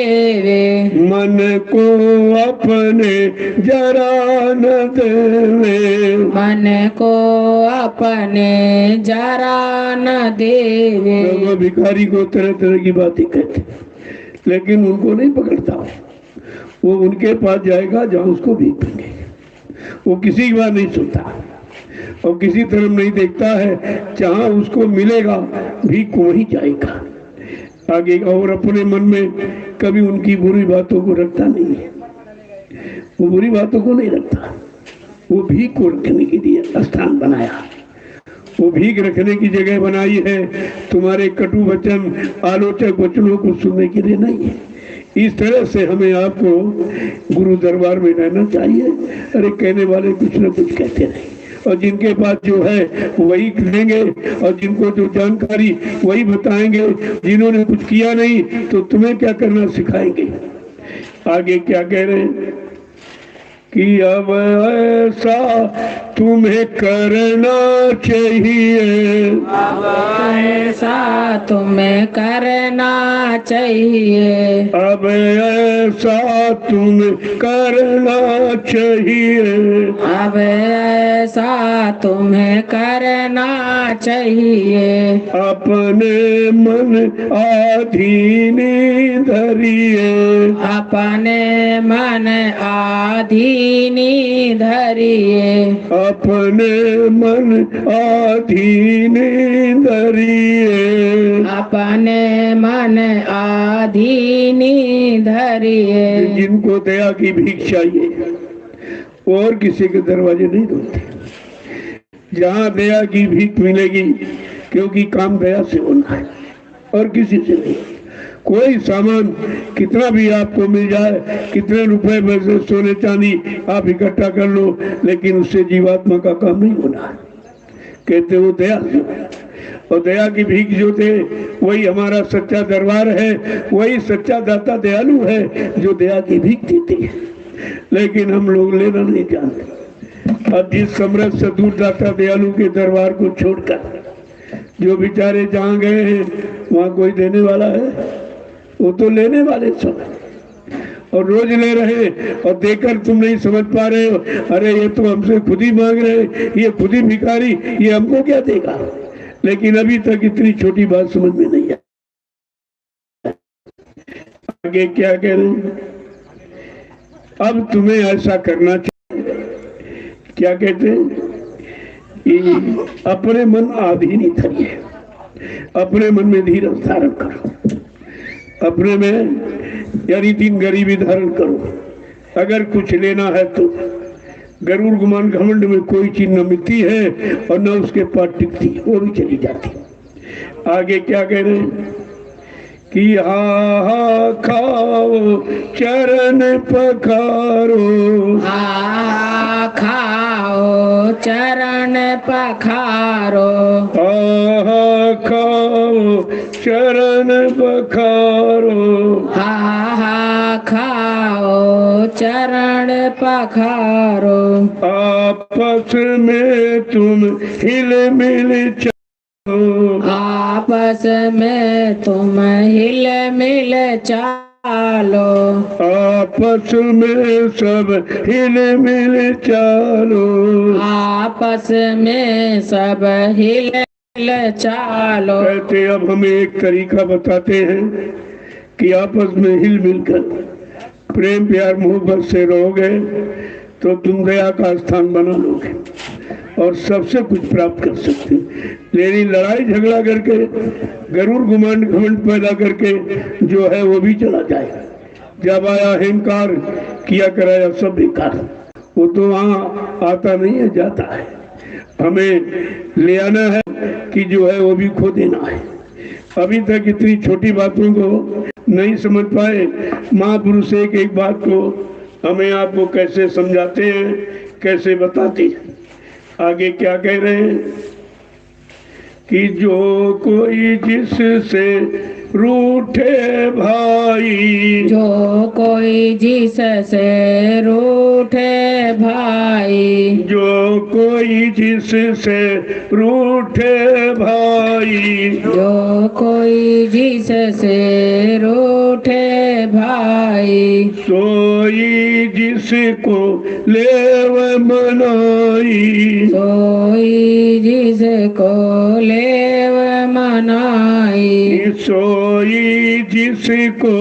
मन को अपने जरा न देवे, मन को अपने जरा न देवे। वो भिखारी को तरह तरह की बातें कहते, लेकिन उनको नहीं पकड़ता। वो उनके पास जाएगा जहाँ उसको भीख देंगे, वो किसी की बात नहीं सुनता और किसी तरफ नहीं देखता है, जहाँ उसको मिलेगा भीख वही जाएगा आगे। और अपने मन में कभी उनकी बुरी बातों को रखता नहीं है, वो बुरी बातों को नहीं रखता, वो भीख को रखने के लिए स्थान बनाया। वो भीख रखने की जगह बनाई है, तुम्हारे कटु वचन आलोचक वचनों को सुनने के लिए नहीं है। इस तरह से हमें आपको गुरु दरबार में रहना चाहिए। अरे कहने वाले कुछ न कुछ कहते रहे, और जिनके पास जो है वही करेंगे, और जिनको जो जानकारी वही बताएंगे। जिन्होंने कुछ किया नहीं तो तुम्हें क्या करना सिखाएंगे। आगे क्या कह रहे हैं कि अब ऐसा तुम्हें करना चाहिए, अब ऐसा तुम्हें करना चाहिए, अब ऐसा तुम्हें करना चाहिए, अब ऐसा तुम्हें करना चाहिए। अपने मन अधीन धरिए, अपने मन अधीनी धरिए, अपने मन अधीन धरिए, अपने मन अधीनी धरिए। जिनको दया की भीख चाहिए और किसी के दरवाजे नहीं ढूंढते। जहाँ दया की भीख मिलेगी, क्योंकि काम दया से होना है और किसी से नहीं। कोई सामान कितना भी आपको मिल जाए, कितने रुपए पैसे सोने चांदी आप इकट्ठा कर लो, लेकिन उससे जीवात्मा का काम नहीं होना है। कहते वो दया से, और दया की भीख जो दे वही हमारा सच्चा दरबार है, वही सच्चा दाता दयालु है जो दया की भीख देती है। लेकिन हम लोग लेना नहीं जानते। अब जिस समृद्ध सदूर दाता दयालु के दरबार को छोड़कर जो बेचारे जहाँ गए हैं वहाँ कोई देने वाला है? वो तो लेने वाले सब, और रोज ले रहे, और देकर तुम नहीं समझ पा रहे हो। अरे ये तो हमसे खुद ही मांग रहे, ये खुद ही भिखारी, ये हमको क्या देगा। लेकिन अभी तक इतनी छोटी बात समझ में नहीं आई। आगे क्या कह रहे हैं, अब तुम्हें ऐसा करना चाहिए। क्या कहते हैं, अपने मन अधीन धरिए, अपने मन में धीरज धारण करो, अपने में यानी दिन गरीबी धारण करो। अगर कुछ लेना है तो गरुड़ गुमान घमंड में कोई चीज न मिलती है और न उसके पास टिकती, वो भी चली जाती। आगे क्या कह रहे हैं कि हा खाओ चरण पखारो, हा खाओ चरण पखारो, हा खाओ चरण पखारो, हा खाओ चरण पखारो। आपस में तुम हिल मिल चलो, आपस में तुम हिल मिल चालो, आपस में सब हिल मिल चालो, आपस में सब हिल मिल चालो। कहते अब हमें एक तरीका बताते हैं कि आपस में हिल मिलकर प्रेम प्यार मोहब्बत से रहोगे तो तुम दया का स्थान बना लोगे और सबसे कुछ प्राप्त कर सकते हो। लेकिन लड़ाई झगड़ा करके गरुड़ गुमान घमंड पैदा करके जो है वो भी चला जाएगा। जब आया अहंकार किया कराया सब बेकार, वो तो वहाँ आता नहीं है, जाता है। हमें ले आना है कि जो है वो भी खो देना है। अभी तक इतनी छोटी बातों को नहीं समझ पाए। महापुरुष एक एक बात को हमें आपको कैसे समझाते हैं, कैसे बताते हैं। आगे क्या कह रहे हैं कि जो कोई जिससे रूठे भाई, जो कोई जिससे रूठे भाई, जो कोई जिससे रूठे भाई, जो कोई जिससे रूठे भाई, सोई जिसको लेव मनाई, सोई जिसको लेव मनाई, सोई जिसको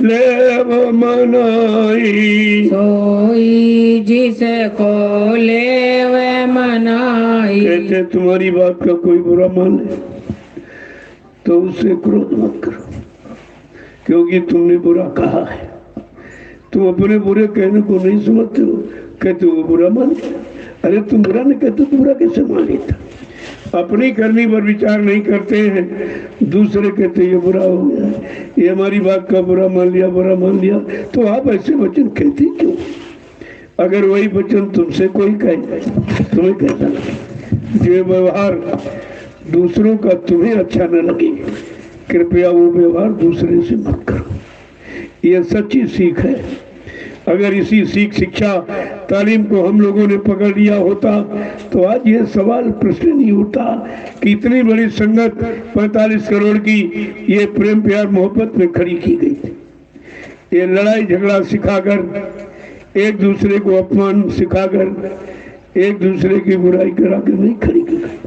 लेव मनाई, सोई जिसको लेव मनाई। कहते तुम्हारी बात का कोई बुरा मान ले तो उससे क्रोध मत करो, क्योंकि तुमने बुरा कहा है। तुम अपने बुरे कहने को नहीं समझते हो, कहते वो बुरा मान। अरे तुम बुरा नहीं कहते तो बुरा कैसे मान लेता। अपनी करनी पर विचार नहीं करते हैं, दूसरे कहते ये बुरा हो गया, ये हमारी बात का बुरा मान लिया। तो आप ऐसे वचन कहते क्यों? अगर वही वचन तुमसे कोई कहे, तुम्हें कैसा लगे? जो व्यवहार दूसरों का तुम्हें अच्छा न लगे, कृपया वो व्यवहार दूसरे से मत करो। यह सच्ची सीख है। अगर इसी सीख, शिक्षा, तालीम को हम लोगों ने पकड़ लिया होता तो आज ये सवाल प्रश्न नहीं उठता कि इतनी बड़ी संगत 45 करोड़ की ये प्रेम प्यार मोहब्बत में खड़ी की गई थी। ये लड़ाई झगड़ा सिखाकर, एक दूसरे को अपमान सिखाकर, एक दूसरे की बुराई कराकर नहीं खड़ी की गई।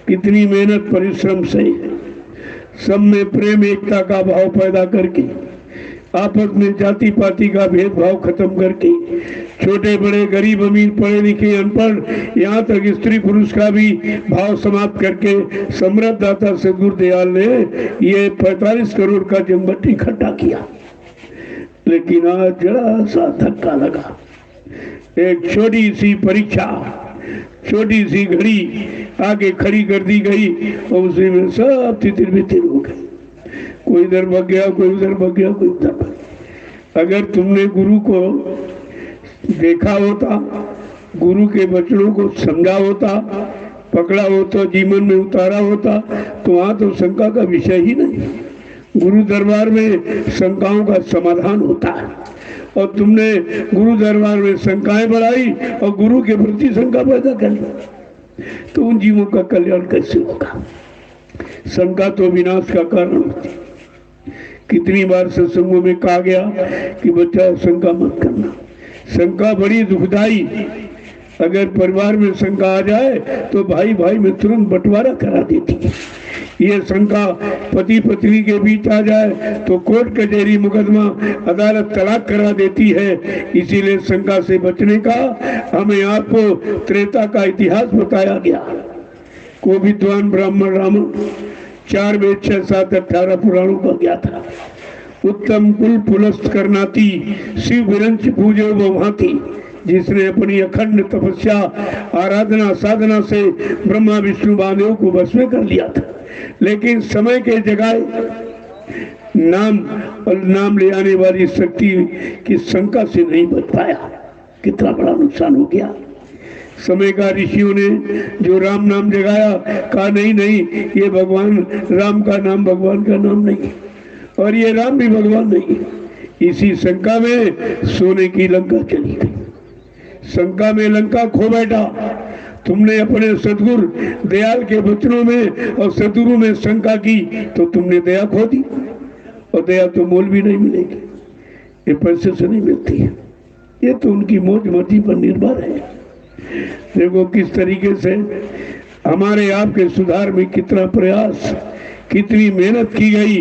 कितनी मेहनत परिश्रम से सब में प्रेम एकता का भाव पैदा करके, आपस में जाति पाति का भेदभाव खत्म करके, छोटे बड़े गरीब अमीर पढ़े लिखे अनपढ़ यहाँ तक स्त्री पुरुष का भी भाव समाप्त करके समृद्ध दाता सदगुरु दयाल ने ये 45 करोड़ का जमघट इकट्ठा किया। लेकिन आज जरा सा धक्का लगा, एक छोटी सी परीक्षा, छोटी सी घड़ी आगे खड़ी कर दी गई और उसी में सब तितिर बितिर हो गए। कोई इधर भाग गया, कोई उधर भाग गया, कोई उधर भाग गया। अगर तुमने गुरु को देखा होता, गुरु के वचनों को समझा होता, पकड़ा होता, जीवन में उतारा होता, तो वहां तो शंका का विषय ही नहीं। गुरु दरबार में शंकाओं का समाधान होता है और तुमने गुरु दरबार में शंकाएं बढ़ाई और गुरु के प्रति शंका पैदा कर ली, तो उन जीवों का कल्याण कैसे होगा? शंका तो विनाश का कारण होती है। कितनी बार सत्संगों में कहा गया कि बच्चा शंका मत करना। शंका बड़ी दुखदाई। अगर परिवार में शंका आ जाए तो भाई भाई में तुरंत बंटवारा करा देती है। ये शंका पति पत्नी के बीच आ जाए तो कोर्ट कचहरी मुकदमा अदालत तलाक करा देती है। इसीलिए शंका से बचने का हमें आपको त्रेता का इतिहास बताया गया। को विद्वान ब्राह्मण रावण 4 वेद 6 7 18 पुराणों का ज्ञा था। उत्तम कुल पुलस्त करनाती शिव विरंच पूजे वो भांति, जिसने अपनी अखंड तपस्या आराधना साधना से ब्रह्मा विष्णु महादेव को वश में कर लिया था। लेकिन समय के जगाए नाम और नाम ले आने वाली शक्ति की शंका से नहीं बच पाया। कितना बड़ा नुकसान हो गया। समय का ऋषियों ने जो राम नाम जगाया, कहा नहीं नहीं, ये भगवान राम का नाम भगवान का नाम नहीं और ये राम भी भगवान नहीं। इसी शंका में सोने की लंका चली गई। शंका में लंका खो बैठा। तुमने अपने सदगुरु दयाल के वचनों में और सदगुरु में शंका की तो तुमने दया खो दी, और दया तो मोल भी नहीं मिलेगी, ये पैसे से नहीं मिलती है। ये तो उनकी मौज मर्जी पर निर्भर है। देखो किस तरीके से हमारे आपके सुधार में कितना प्रयास, कितनी मेहनत की गई,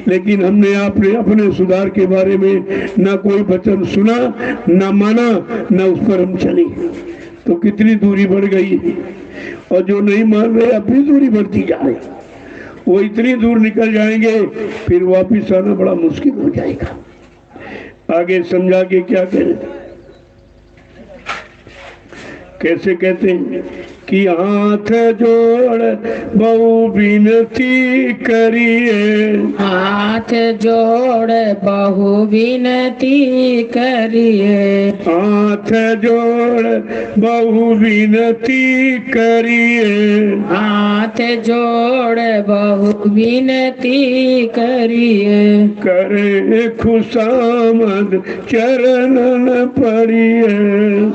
लेकिन हमने आपने अपने सुधार के बारे में ना कोई वचन सुना, ना माना, ना उस पर हम चले, तो कितनी दूरी बढ़ गई। और जो नहीं मान रहे अपनी दूरी बढ़ती जा रही, वो इतनी दूर निकल जाएंगे फिर वापिस आना बड़ा मुश्किल हो जाएगा। आगे समझा के क्या करें, कैसे कहते हैं कि हाथ जोड़ बहु विनती करिए, हाथ जोड़ बहु विनती करिए, हाथ जोड़ बहु विनती करिए, हाथ जोड़ बहु विनती करिए, करे खुशामद चरणन पड़िए,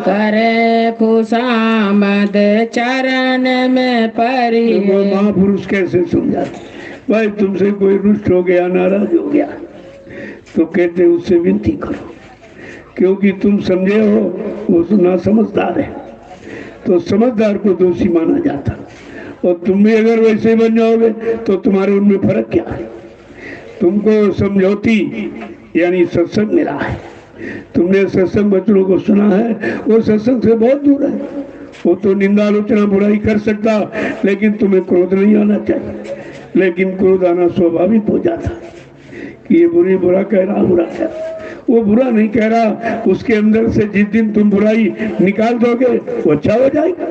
करे खुशामद चरण में पड़ी। वो महापुरुष कैसे समझाते, भाई तुमसे कोई रुष्ट हो गया, नाराज हो गया, तो कहते उससे विनती करो, क्योंकि तुम समझे हो वो ना समझदार है, तो समझदार को दोषी माना जाता। और तुम भी अगर वैसे बन जाओगे तो तुम्हारे उनमें फर्क क्या है? तुमको समझौती यानी सत्संग मिला है, तुमने सत्संग बच्चों को सुना है, वो सत्संग से बहुत दूर है। वो तो निंदा आलोचना बुराई कर सकता, लेकिन तुम्हें क्रोध नहीं आना चाहिए। लेकिन क्रोध आना स्वाभाविक हो जाता कि ये बुरा कह रहा, बुरा कह रहा। वो बुरा नहीं कह रहा, उसके अंदर से जिस दिन तुम बुराई निकाल दोगे वो अच्छा हो जाएगा।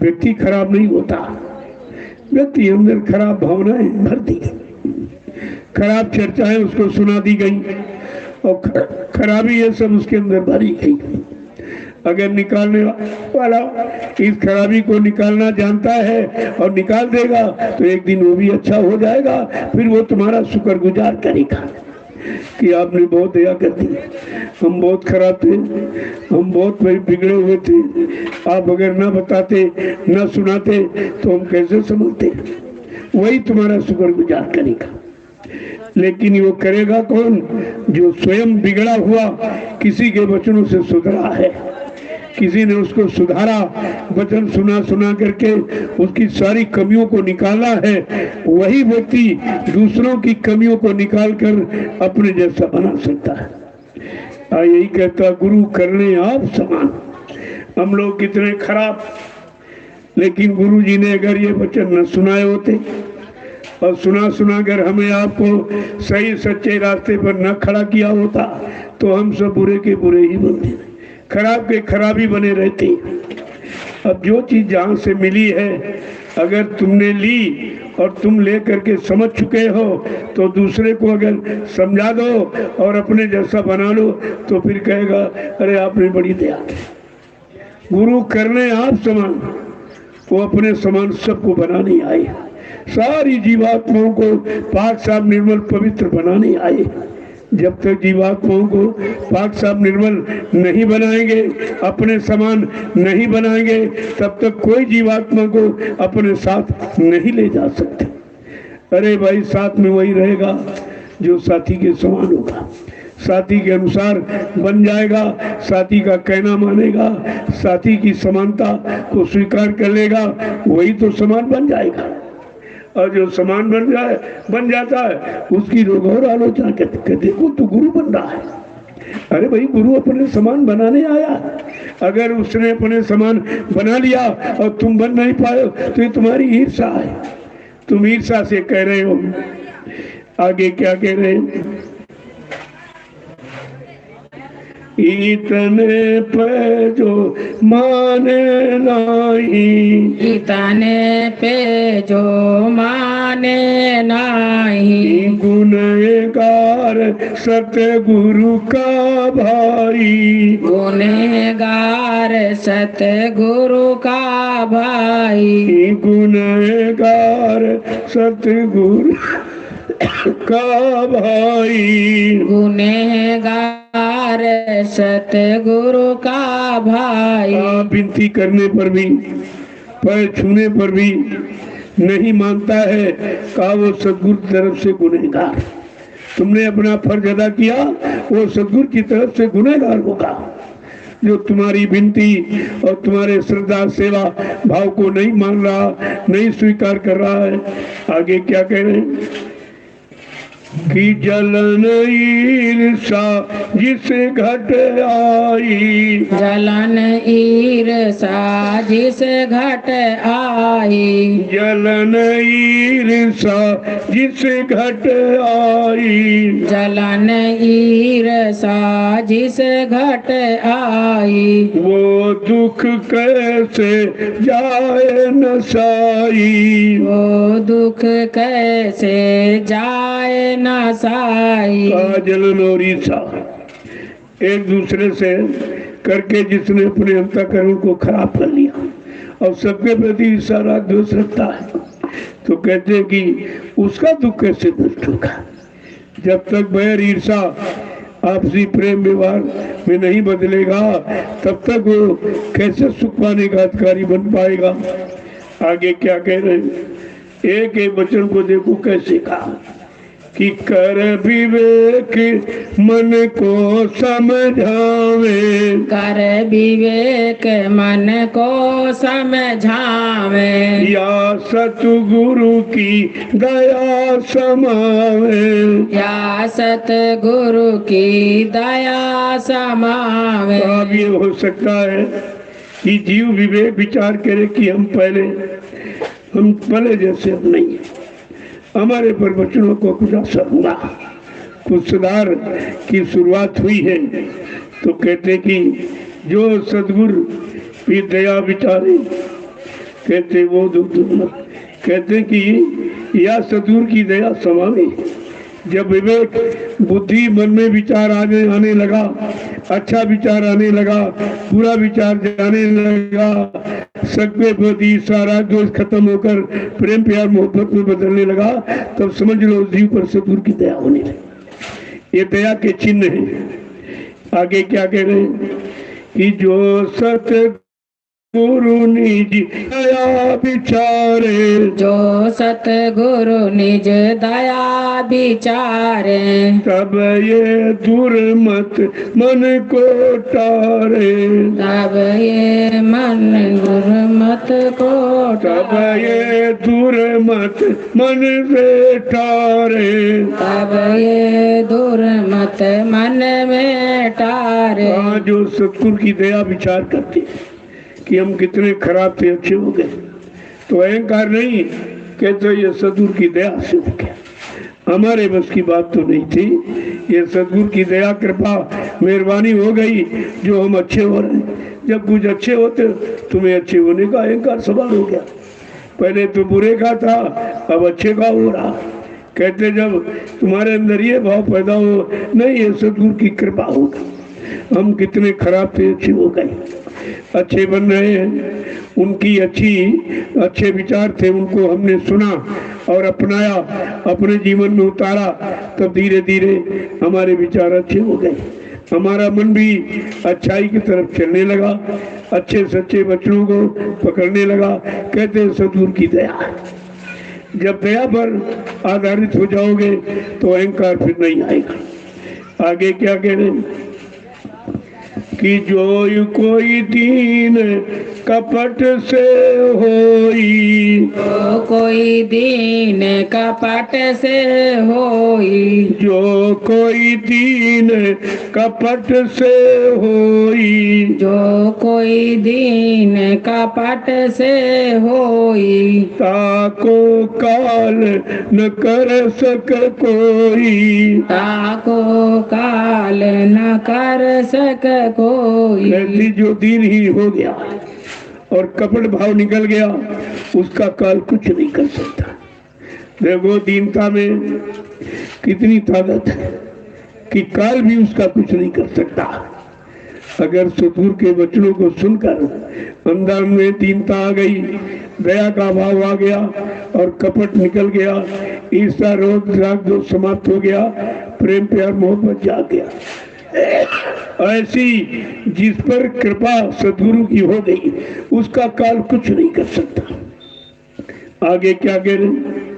व्यक्ति खराब नहीं होता, व्यक्ति अंदर खराब भावनाएं भर दी, खराब चर्चाएं उसको सुना दी गई और खराबी ये सब उसके अंदर भरी गई। अगर निकालने वाला इस खराबी को निकालना जानता है और निकाल देगा तो एक दिन वो भी अच्छा हो जाएगा, फिर वो तुम्हारा शुक्रगुजार करेगा कि आपने बहुत दया कर दी, हम बहुत खराब थे, हम बहुत बिगड़े हुए थे, आप अगर ना बताते ना सुनाते तो हम कैसे समझते। वही तुम्हारा शुक्रगुजार करेगा। लेकिन वो करेगा कौन? जो स्वयं बिगड़ा हुआ किसी के वचनों से सुधरा है, किसी ने उसको सुधारा, वचन सुना सुना करके उसकी सारी कमियों को निकाला है, वही व्यक्ति दूसरों की कमियों को निकालकर अपने जैसा बना सकता है। यही कहता गुरु करने आप समान। हम लोग कितने खराब, लेकिन गुरु जी ने अगर ये वचन न सुनाए होते और सुना सुनाकर हमें आपको सही सच्चे रास्ते पर न खड़ा किया होता तो हम सब बुरे के बुरे ही बनते, खराब के खराब ही बने रहते। अब जो चीज जहाँ से मिली है अगर तुमने ली और तुम ले करके समझ चुके हो तो दूसरे को अगर समझा दो और अपने जैसा बना लो तो फिर कहेगा अरे आपने बड़ी दया की। गुरु करने आप समान, वो अपने समान सबको बनाने आए, सारी जीवात्माओं को पाक साफ निर्मल पवित्र बनाने आए। जब तक जीवात्माओं को पाक साफ निर्मल नहीं बनाएंगे, अपने समान नहीं बनाएंगे, तब तक कोई जीवात्मा को अपने साथ नहीं ले जा सकते। अरे भाई, साथ में वही रहेगा जो साथी के समान होगा, साथी के अनुसार बन जाएगा, साथी का कहना मानेगा, साथी की समानता को स्वीकार कर लेगा, वही तो समान बन जाएगा। और जो समान बन जाता है उसकी लोग और आलोचना कहते देखो तू गुरु बन रहा है। अरे भाई, गुरु अपने समान बनाने आया, अगर उसने अपने समान बना लिया और तुम बन नहीं पाए तो ये तुम्हारी ईर्षा है, तुम ईर्षा से कह रहे हो। आगे क्या कह रहे हैं? इतने पे जो माने नहीं, इतने पे जो माने नहीं, गुनहगार सतगुरु का भाई, गुनहगार सतगुरु का भाई, गुनहगार सतगुरु का भाई, गुनहगार सतगुरु का भाई। विनती करने पर भी, पैर छूने पर भी नहीं मानता है, कहा वो सतगुरु की तरफ से गुनहगार। तुमने अपना फर्ज अदा किया, वो सतगुरु की तरफ से गुनहगार होगा जो तुम्हारी विनती और तुम्हारे श्रद्धा सेवा भाव को नहीं मान रहा, नहीं स्वीकार कर रहा है। आगे क्या कह रहे हैं कि जलन ईर्षा जिसे घट आई, जलन ईर्षा जिसे घट आई, जलन ईर्षा जिसे घट आई, जलन ईर्षा जिसे घट आई, वो दुख कैसे जाए न साई, वो दुख कैसे जाए न साई। जलन और ईर्षा एक दूसरे से करके जिसने अपने अंतःकरण को खराब कर लिया और सबके प्रति ईर्षा राग द्वेष रखता है, तो कहते हैं कि उसका दुख कैसे नष्ट होगा। जब तक बैर ईर्षा आपसी प्रेम व्यवहार में नहीं बदलेगा तब तक वो कैसे सुख पाने का अधिकारी बन पाएगा। आगे क्या कह रहे हैं? एक एक वचन को देखो कैसे कहा कि कर विवेक मन को समझावे, कर विवेक मन को समझावे, या सतगुरु की दया समावे, या सतगुरु की दया समावे। अब ये हो सकता है कि जीव विवेक विचार करे कि हम पहले जैसे अब नहीं है, हमारे पर वचनों को कुछ असर हुआ, कुछ सुधार की शुरुआत हुई है। तो कहते कि जो सदगुरु की दया विचारे कहते वो कहते कि या सदगुरु की दया समावे। जब विवेक बुद्धि मन में विचार आने लगा, अच्छा विचार आने लगा, बुरा विचार जाने लगा, सत्य बुद्धि सारा दोष खत्म होकर प्रेम प्यार मोहब्बत में बदलने लगा, तब समझ लो जीव पर सदगुरु की दया होने लगी। ये दया के चिन्ह हैं। आगे क्या कह रहे हैं कि जो सत गुरु निज दया विचारे, जो सतगुरु निज दया विचारे, तब ये दुर्मत मन को टारे, तब ये मन दुर्मत को तब ये दुर्मत मन से टारे, तब ये दुर्मत मन में टारे। जो सतगुरु की दया विचार करते कि हम कितने खराब थे अच्छे हो गए, तो अहंकार नहीं, कहते ये सदगुरु की दया से हो गया, हमारे बस की बात तो नहीं थी, ये सदगुरु की दया कृपा मेहरबानी हो गई जो हम अच्छे हो रहे हैं। जब कुछ अच्छे होते तुम्हें अच्छे होने का अहंकार सवाल हो गया, पहले तो बुरे का था अब अच्छे का हो रहा। कहते जब तुम्हारे अंदर ये भाव पैदा हो, नहीं ये सदगुरु की कृपा होगा, हम कितने खराब थे अच्छे हो गए, अच्छे बन रहे हैं। उनकी अच्छे विचार थे, उनको हमने सुना और अपनाया, अपने जीवन में उतारा, तब धीरे धीरे हमारे विचार अच्छे हो गए, हमारा मन भी अच्छाई की तरफ चलने लगा, अच्छे सच्चे वचनों को पकड़ने लगा। कहते हैं सदगुरु की दया। जब दया पर आधारित हो जाओगे तो अहंकार फिर नहीं आएगा। आगे क्या कह रहे हैं कि जो कोई दीन कपट से होई, जो कोई दीन कपट से होई, जो कोई दीन कपट से होई, जो कोई दीन कपट से होई, ताको काल न कर सक कोई, ताको काल न कर सक कोई। ऐसी जो दीन ही हो गया और कपट भाव निकल गया, उसका काल कुछ नहीं कर सकता। देखो दीनता में कितनी ताकत है कि काल भी उसका कुछ नहीं कर सकता। अगर सतगुरु के वचनों को सुनकर अंदर में दीनता आ गई, दया का भाव आ गया और कपट निकल गया, ईर्ष्या रोग राग जो समाप्त हो गया, प्रेम प्यार मोहब्बत जाग गया, ऐसी जिस पर कृपा सद्गुरु की हो गई उसका काल कुछ नहीं कर सकता। आगे क्या कह रहे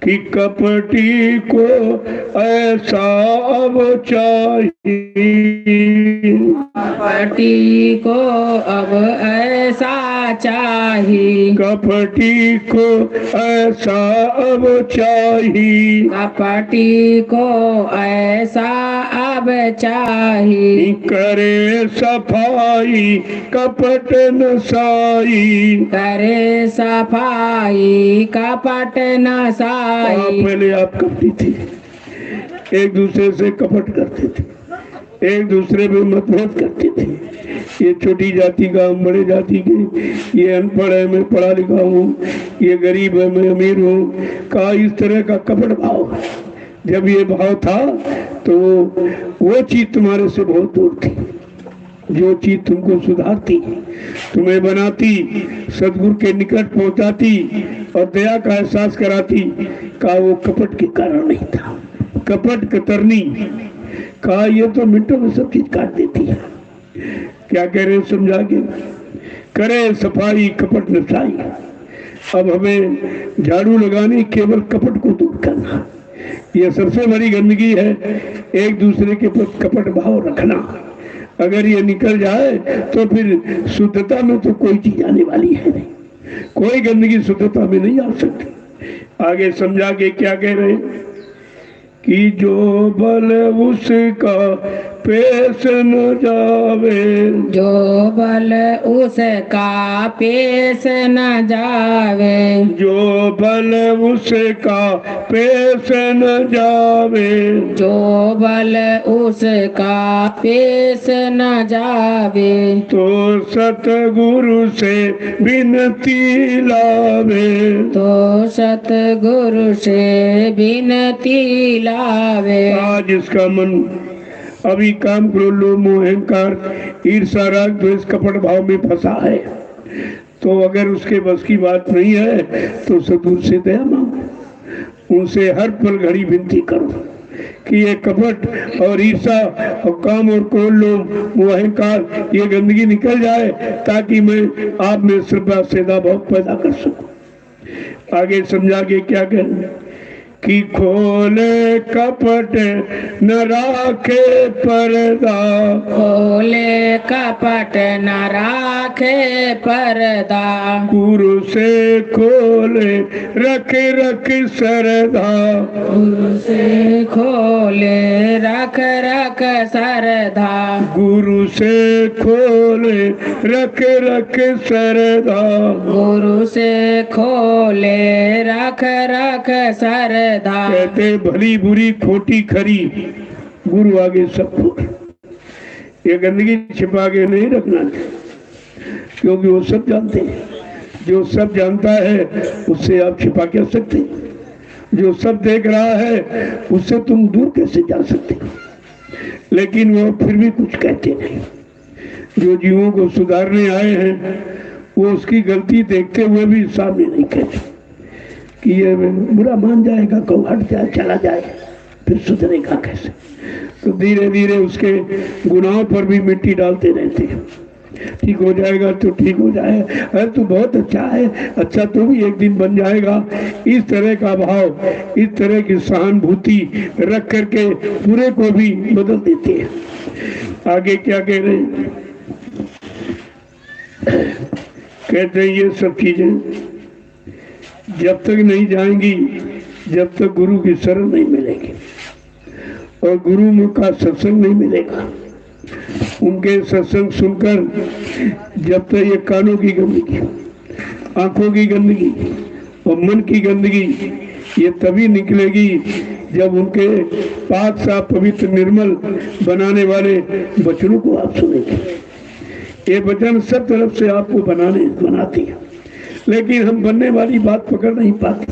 कि कपटी को ऐसा अब चाहिए, कपटी को अब ऐसा चाहिए, कपटी को ऐसा अब चाहिए, कपटी को ऐसा अब चाहिए, करे सफाई कपट नसाई, करे सफाई कपट नसाई। पहले आप कपटी थे, एक दूसरे से कपट करते थे, एक दूसरे में मतभेद करते थे, ये छोटी जाति का हम बड़े जाति के, ये अनपढ़ है मैं पढ़ा लिखा हूँ, ये गरीब है मैं अमीर हूँ, का इस तरह का कपट भाव। जब ये भाव था तो वो चीज तुम्हारे से बहुत दूर थी, जो चीज तुमको सुधारती, तुम्हें बनाती, सदगुरु के निकट पहुंचाती और दया का एहसास कराती, का वो कपट के कारण नहीं था। कपट कतरनी का ये तो मिनटों में सब चीज काट देती है। क्या कह रहे समझा के, करे सफाई कपट नसाई। अब हमें झाड़ू लगानी केवल कपट को दूर करना, यह सबसे बड़ी गंदगी है, एक दूसरे के प्रति कपट भाव रखना। अगर ये निकल जाए तो फिर शुद्धता में तो कोई चीज आने वाली है नहीं, कोई गंदगी शुद्धता में नहीं आ सकती। आगे समझा के क्या कह रहे कि जो बल उसका पेश न जावे, जो बल उसका पेश न जावे, जो बल उसका पेश न जावे, जो बल उसका पेश न जावे, तो सतगुरु से विनती लावे, तो सतगुरु से विनती लावे। आज इसका मन अभी काम क्रोध लोभ मोह अहंकार ईर्षा राग द्वेष कपट भाव में फंसा है, तो अगर उसके बस की बात नहीं है तो सदगुरु से दया मांगो, उनसे हर पल घड़ी विनती करो कि ये कपट और ईर्षा और काम और क्रोध लोभ मोह अहंकार ये गंदगी निकल जाए, ताकि मैं आप में श्रद्धा श्रद्धा भाव पैदा कर सकूं। आगे समझा के क्या कहें कि खोले कपट न राखे पर्दा, खोले कपट न राखे पर्दा, गुरु से खोले रख रख सरदा, गुरु से खोले रख रख सरदा, गुरु से खोले रख रख सरदा, गुरु से खोले रख रख सरदा। कहते भली बुरी खोटी खरी गुरु आगे सब कुछ, ये गंदगी छिपा के नहीं रखना चाहिए, क्योंकि वो सब जानते हैं। जो सब जानता है उससे आप छिपा क्या सकते हैं, जो सब देख रहा है उससे तुम दूर कैसे जा सकते, लेकिन वो फिर भी कुछ कहते नहीं। जो जीवों को सुधारने आए हैं वो उसकी गलती देखते हुए भी सामने नहीं कहते कि ये बुरा मान जाएगा, कहो हट जाए चला जाए, फिर सुधरेगा कैसे। तो धीरे धीरे उसके गुनाहों पर भी मिट्टी डालते रहते हैं, ठीक हो जाएगा तो ठीक हो जाए, अरे तू बहुत अच्छा है, अच्छा तू भी एक दिन बन जाएगा। इस तरह का भाव, इस तरह की सहानुभूति रख करके बुरे को भी बदल देते हैं। आगे क्या कह रहे हैं, कहते हैं ये सब चीजें जब तक नहीं जाएंगी जब तक गुरु की शरण नहीं मिलेगी और गुरु मुख का सत्संग नहीं मिलेगा। उनके सत्संग सुनकर जब तक ये कानों की गंदगी, आंखों की गंदगी और मन की गंदगी ये तभी निकलेगी जब उनके पाक साफ पवित्र निर्मल बनाने वाले वचनों को आप सुनेंगे। ये वचन सब तरफ से आपको बनाते हैं, लेकिन हम बनने वाली बात पकड़ नहीं पाते।